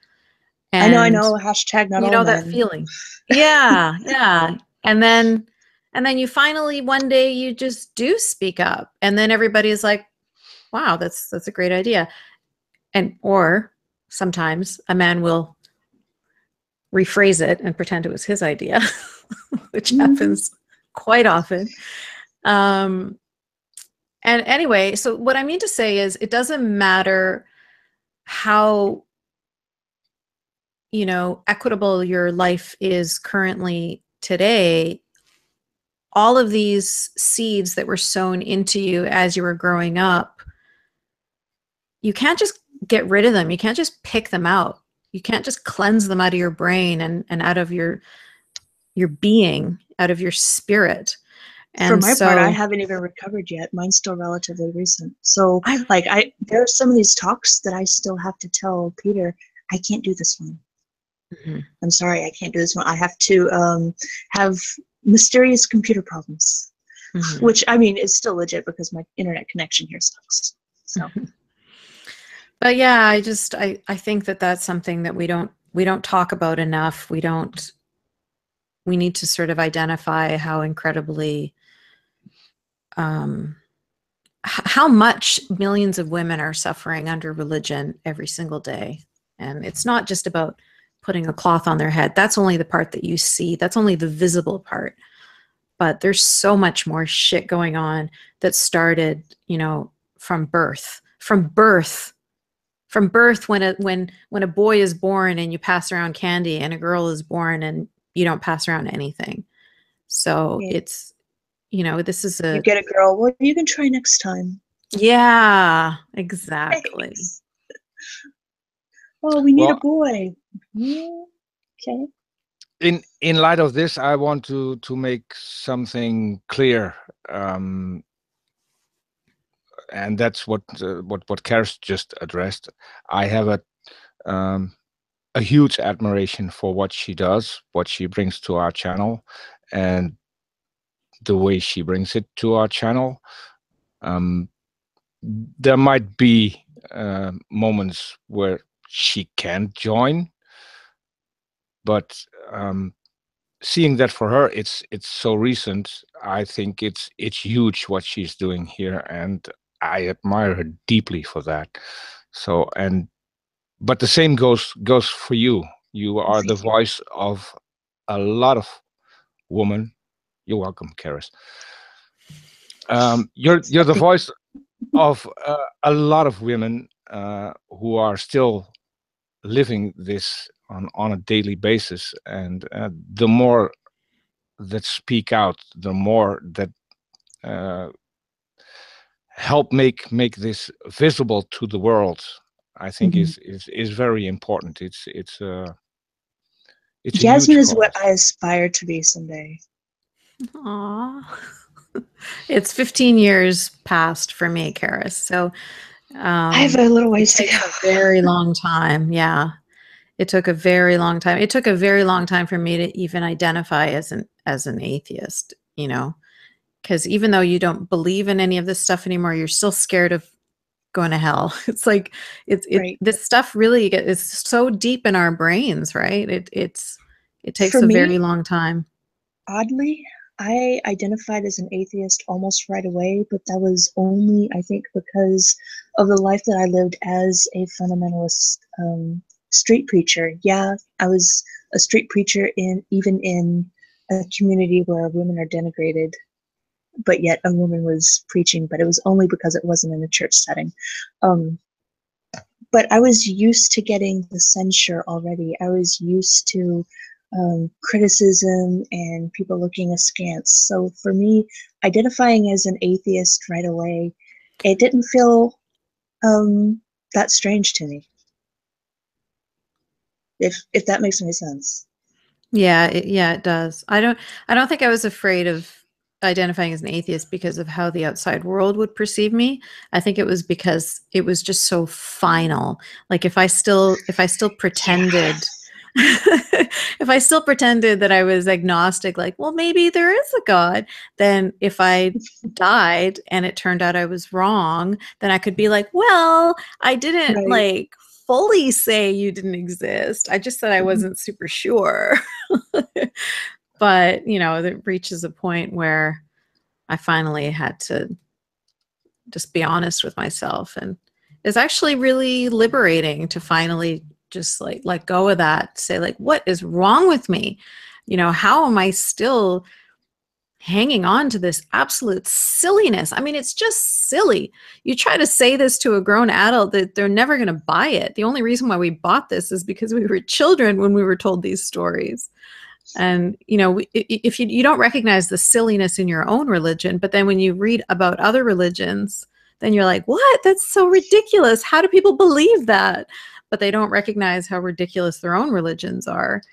Speaker 2: And
Speaker 3: I know. Hashtag not all men.
Speaker 2: You know that feeling. Yeah, yeah. And then you finally one day you just do speak up, and then everybody is like, wow, that's a great idea. And or sometimes a man will rephrase it and pretend it was his idea, which happens quite often. And anyway, so what I mean to say is, it doesn't matter how, you know, equitable your life is currently today. All of these seeds that were sown into you as you were growing up, you can't just get rid of them. You can't just pick them out. You can't just cleanse them out of your brain and out of your being, out of your spirit. And
Speaker 3: for my part, I haven't even recovered yet. Mine's still relatively recent. So there are some of these talks that I still have to tell Peter, I can't do this one.
Speaker 2: Mm-hmm.
Speaker 3: I'm sorry, I can't do this one. I have to have mysterious computer problems, which, I mean, is still legit because my internet connection here sucks. So.
Speaker 2: But yeah, I think that that's something that we don't talk about enough. We need to sort of identify how incredibly, how much millions of women are suffering under religion every single day. And it's not just about putting a cloth on their head. That's only the part that you see. That's only the visible part. But there's so much more shit going on that started, you know, from birth. From birth, when a boy is born and you pass around candy, and a girl is born and you don't pass around anything. So it's, you know, this is
Speaker 3: you get a girl, well, you can try next time.
Speaker 2: Yeah, exactly.
Speaker 3: Thanks. Oh, we need a boy. Okay.
Speaker 1: In light of this, I want to make something clear, and that's what Charis just addressed. I have a huge admiration for what she does, what she brings to our channel, and the way she brings it to our channel. There might be moments where she can't join, but seeing that for her, it's so recent. I think it's huge what she's doing here, and I admire her deeply for that. So, but the same goes for you. You are the voice of a lot of women. You're welcome, Charis. You're the voice of a lot of women who are still living this on a daily basis, and the more that speak out, the more that help make this visible to the world, I think is very important. It's a
Speaker 3: Yasmine
Speaker 1: huge
Speaker 3: is what
Speaker 1: cause.
Speaker 3: I aspire to be someday.
Speaker 2: Aw. It's 15 years past for me, Charis. So
Speaker 3: I have a little ways to
Speaker 2: it takes
Speaker 3: go.
Speaker 2: a very long time. Yeah. It took a very long time. It took a very long time for me to even identify as an atheist, you know, because even though you don't believe in any of this stuff anymore, you're still scared of going to hell. It's like
Speaker 3: Right.
Speaker 2: this stuff really is so deep in our brains, right? It takes
Speaker 3: For
Speaker 2: a
Speaker 3: me,
Speaker 2: very long time.
Speaker 3: oddly, I identified as an atheist almost right away, but that was only, I think, because of the life that I lived as a fundamentalist street preacher. Yeah, I was a street preacher even in a community where women are denigrated, but yet a woman was preaching, but it was only because it wasn't in a church setting. But I was used to getting the censure already. I was used to criticism and people looking askance. So for me, identifying as an atheist right away, it didn't feel that strange to me. If that makes any sense.
Speaker 2: Yeah, it does. I don't think I was afraid of identifying as an atheist because of how the outside world would perceive me. I think it was because it was just so final. Like if I still pretended if I still pretended that I was agnostic, like, well, maybe there is a God, then if I died and it turned out I was wrong, then I could be like, well, I didn't
Speaker 3: Right.
Speaker 2: like fully say you didn't exist. I just said I wasn't super sure. But, you know, it reaches a point where I finally had to just be honest with myself. And it's actually really liberating to finally just like let go of that, say like, what is wrong with me? You know, how am I still hanging on to this absolute silliness? I mean, it's just silly. You try to say this to a grown adult, that they're never going to buy it. The only reason why we bought this is because we were children when we were told these stories. And, you know, if you don't recognize the silliness in your own religion, but then when you read about other religions, then you're like, what? That's so ridiculous. How do people believe that? But they don't recognize how ridiculous their own religions are,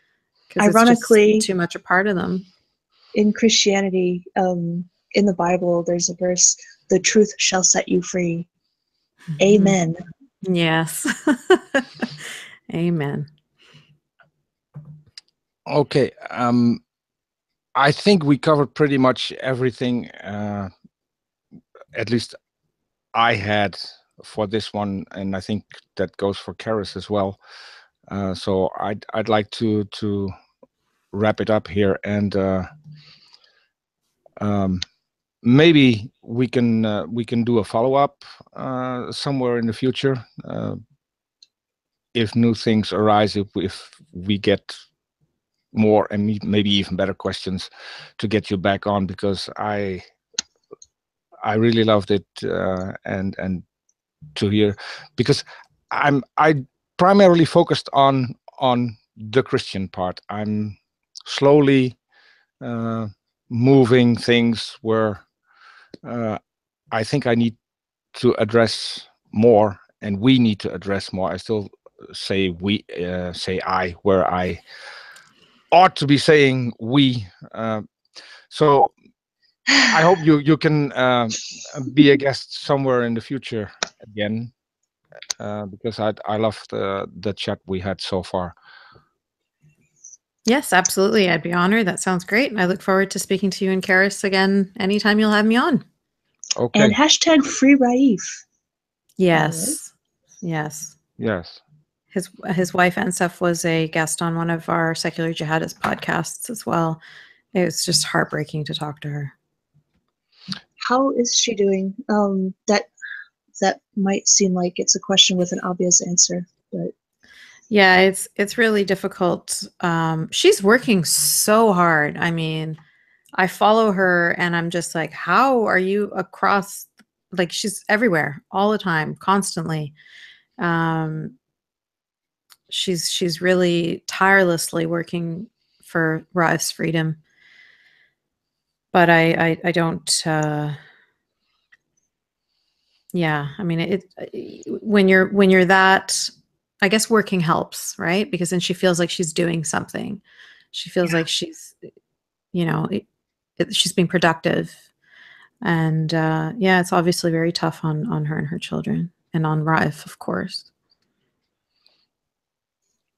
Speaker 2: because it's
Speaker 3: Ironically,
Speaker 2: just too much a part of them.
Speaker 3: in Christianity, in the Bible, there's a verse, "The truth shall set you free." Amen.
Speaker 2: Yes. Amen.
Speaker 1: Okay, I think we covered pretty much everything. At least I had for this one, and I think that goes for Charis as well. So I'd like to wrap it up here, and maybe we can do a follow-up somewhere in the future if new things arise, if we get more and maybe even better questions to get you back on, because I really loved it, and to hear, because I primarily focused on the Christian part. I'm slowly moving things where I think I need to address more, and we need to address more. I still say we, say I, where I ought to be saying we. So I hope you can be a guest somewhere in the future again, because I love the chat we had so far.
Speaker 2: Yes, absolutely. I'd be honored. That sounds great. And I look forward to speaking to you and Charis again anytime you'll have me on.
Speaker 1: Okay.
Speaker 3: And hashtag free Raif.
Speaker 2: Yes. Yes.
Speaker 1: Yes.
Speaker 2: His wife Ensaf was a guest on one of our Secular Jihadist podcasts as well. It was just heartbreaking to talk to her.
Speaker 3: How is she doing? That might seem like it's a question with an obvious answer, but
Speaker 2: yeah, it's really difficult. She's working so hard. I mean, I follow her and I'm just like, how are you across? Like, she's everywhere all the time, constantly. She's really tirelessly working for Raif's freedom. But I don't. Yeah, I mean, when you're that, I guess working helps, right? Because then she feels like she's doing something. She feels like she's, she's being productive. And yeah, it's obviously very tough on her and her children, and on Raif, of course.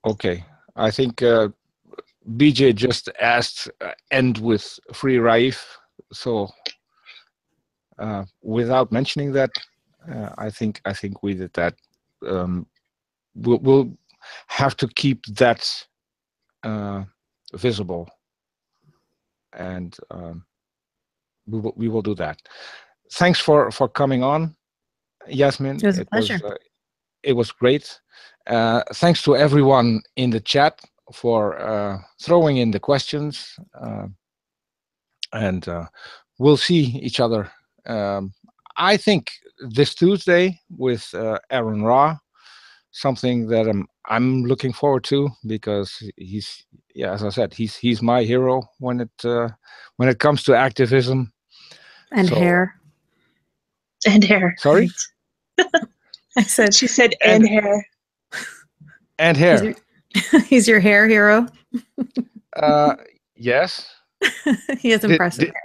Speaker 1: Okay, I think BJ just asked end with free Raif, so without mentioning that, I think we did that. We'll have to keep that visible, and we will do that. Thanks for coming on, Yasmine.
Speaker 2: It was a pleasure.
Speaker 1: It was great. Thanks to everyone in the chat for throwing in the questions, and we'll see each other. I think this Tuesday with Aaron Ra, something that I'm looking forward to, because he's, yeah, as I said, he's my hero when it comes to activism
Speaker 2: and hair.
Speaker 3: And hair.
Speaker 1: Sorry.
Speaker 2: I said.
Speaker 3: She said and hair.
Speaker 1: And hair.
Speaker 2: He's your hair hero.
Speaker 1: Yes.
Speaker 2: He has impressive hair.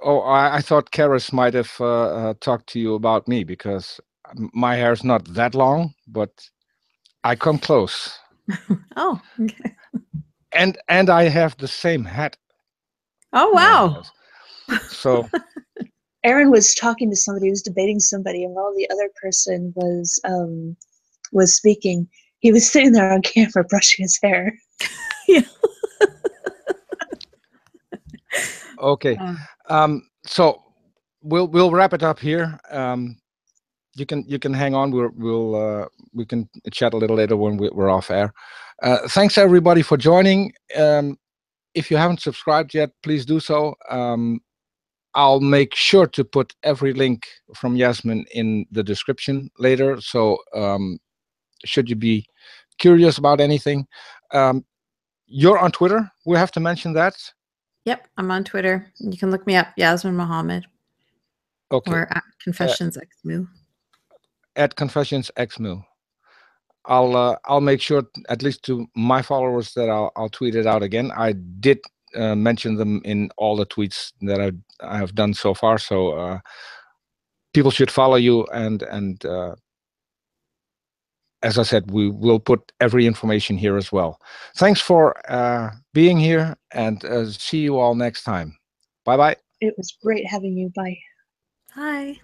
Speaker 1: Oh, I thought Charis might have talked to you about me, because my hair is not that long, but I come close.
Speaker 2: Oh, okay.
Speaker 1: And I have the same hat.
Speaker 2: Oh, wow.
Speaker 1: So
Speaker 3: Aaron was talking to somebody, he was debating somebody, and while the other person was speaking, he was sitting there on camera brushing his hair.
Speaker 2: Yeah.
Speaker 1: Okay. So we'll wrap it up here. You can hang on. We can chat a little later when we're off air. Thanks everybody for joining. If you haven't subscribed yet, please do so. I'll make sure to put every link from Yasmine in the description later. So should you be curious about anything, you're on Twitter. We have to mention that.
Speaker 2: Yep, I'm on Twitter. You can look me up, Yasmine Mohammed.
Speaker 1: Okay.
Speaker 2: Or at ConfessionsXMoo.
Speaker 1: At ConfessionsXMoo. I'll make sure, at least to my followers, that I'll tweet it out again. I did mention them in all the tweets that I have done so far. So people should follow you, and as I said, we will put every information here as well. Thanks for being here, and see you all next time. Bye-bye.
Speaker 3: It was great having you. Bye.
Speaker 2: Hi.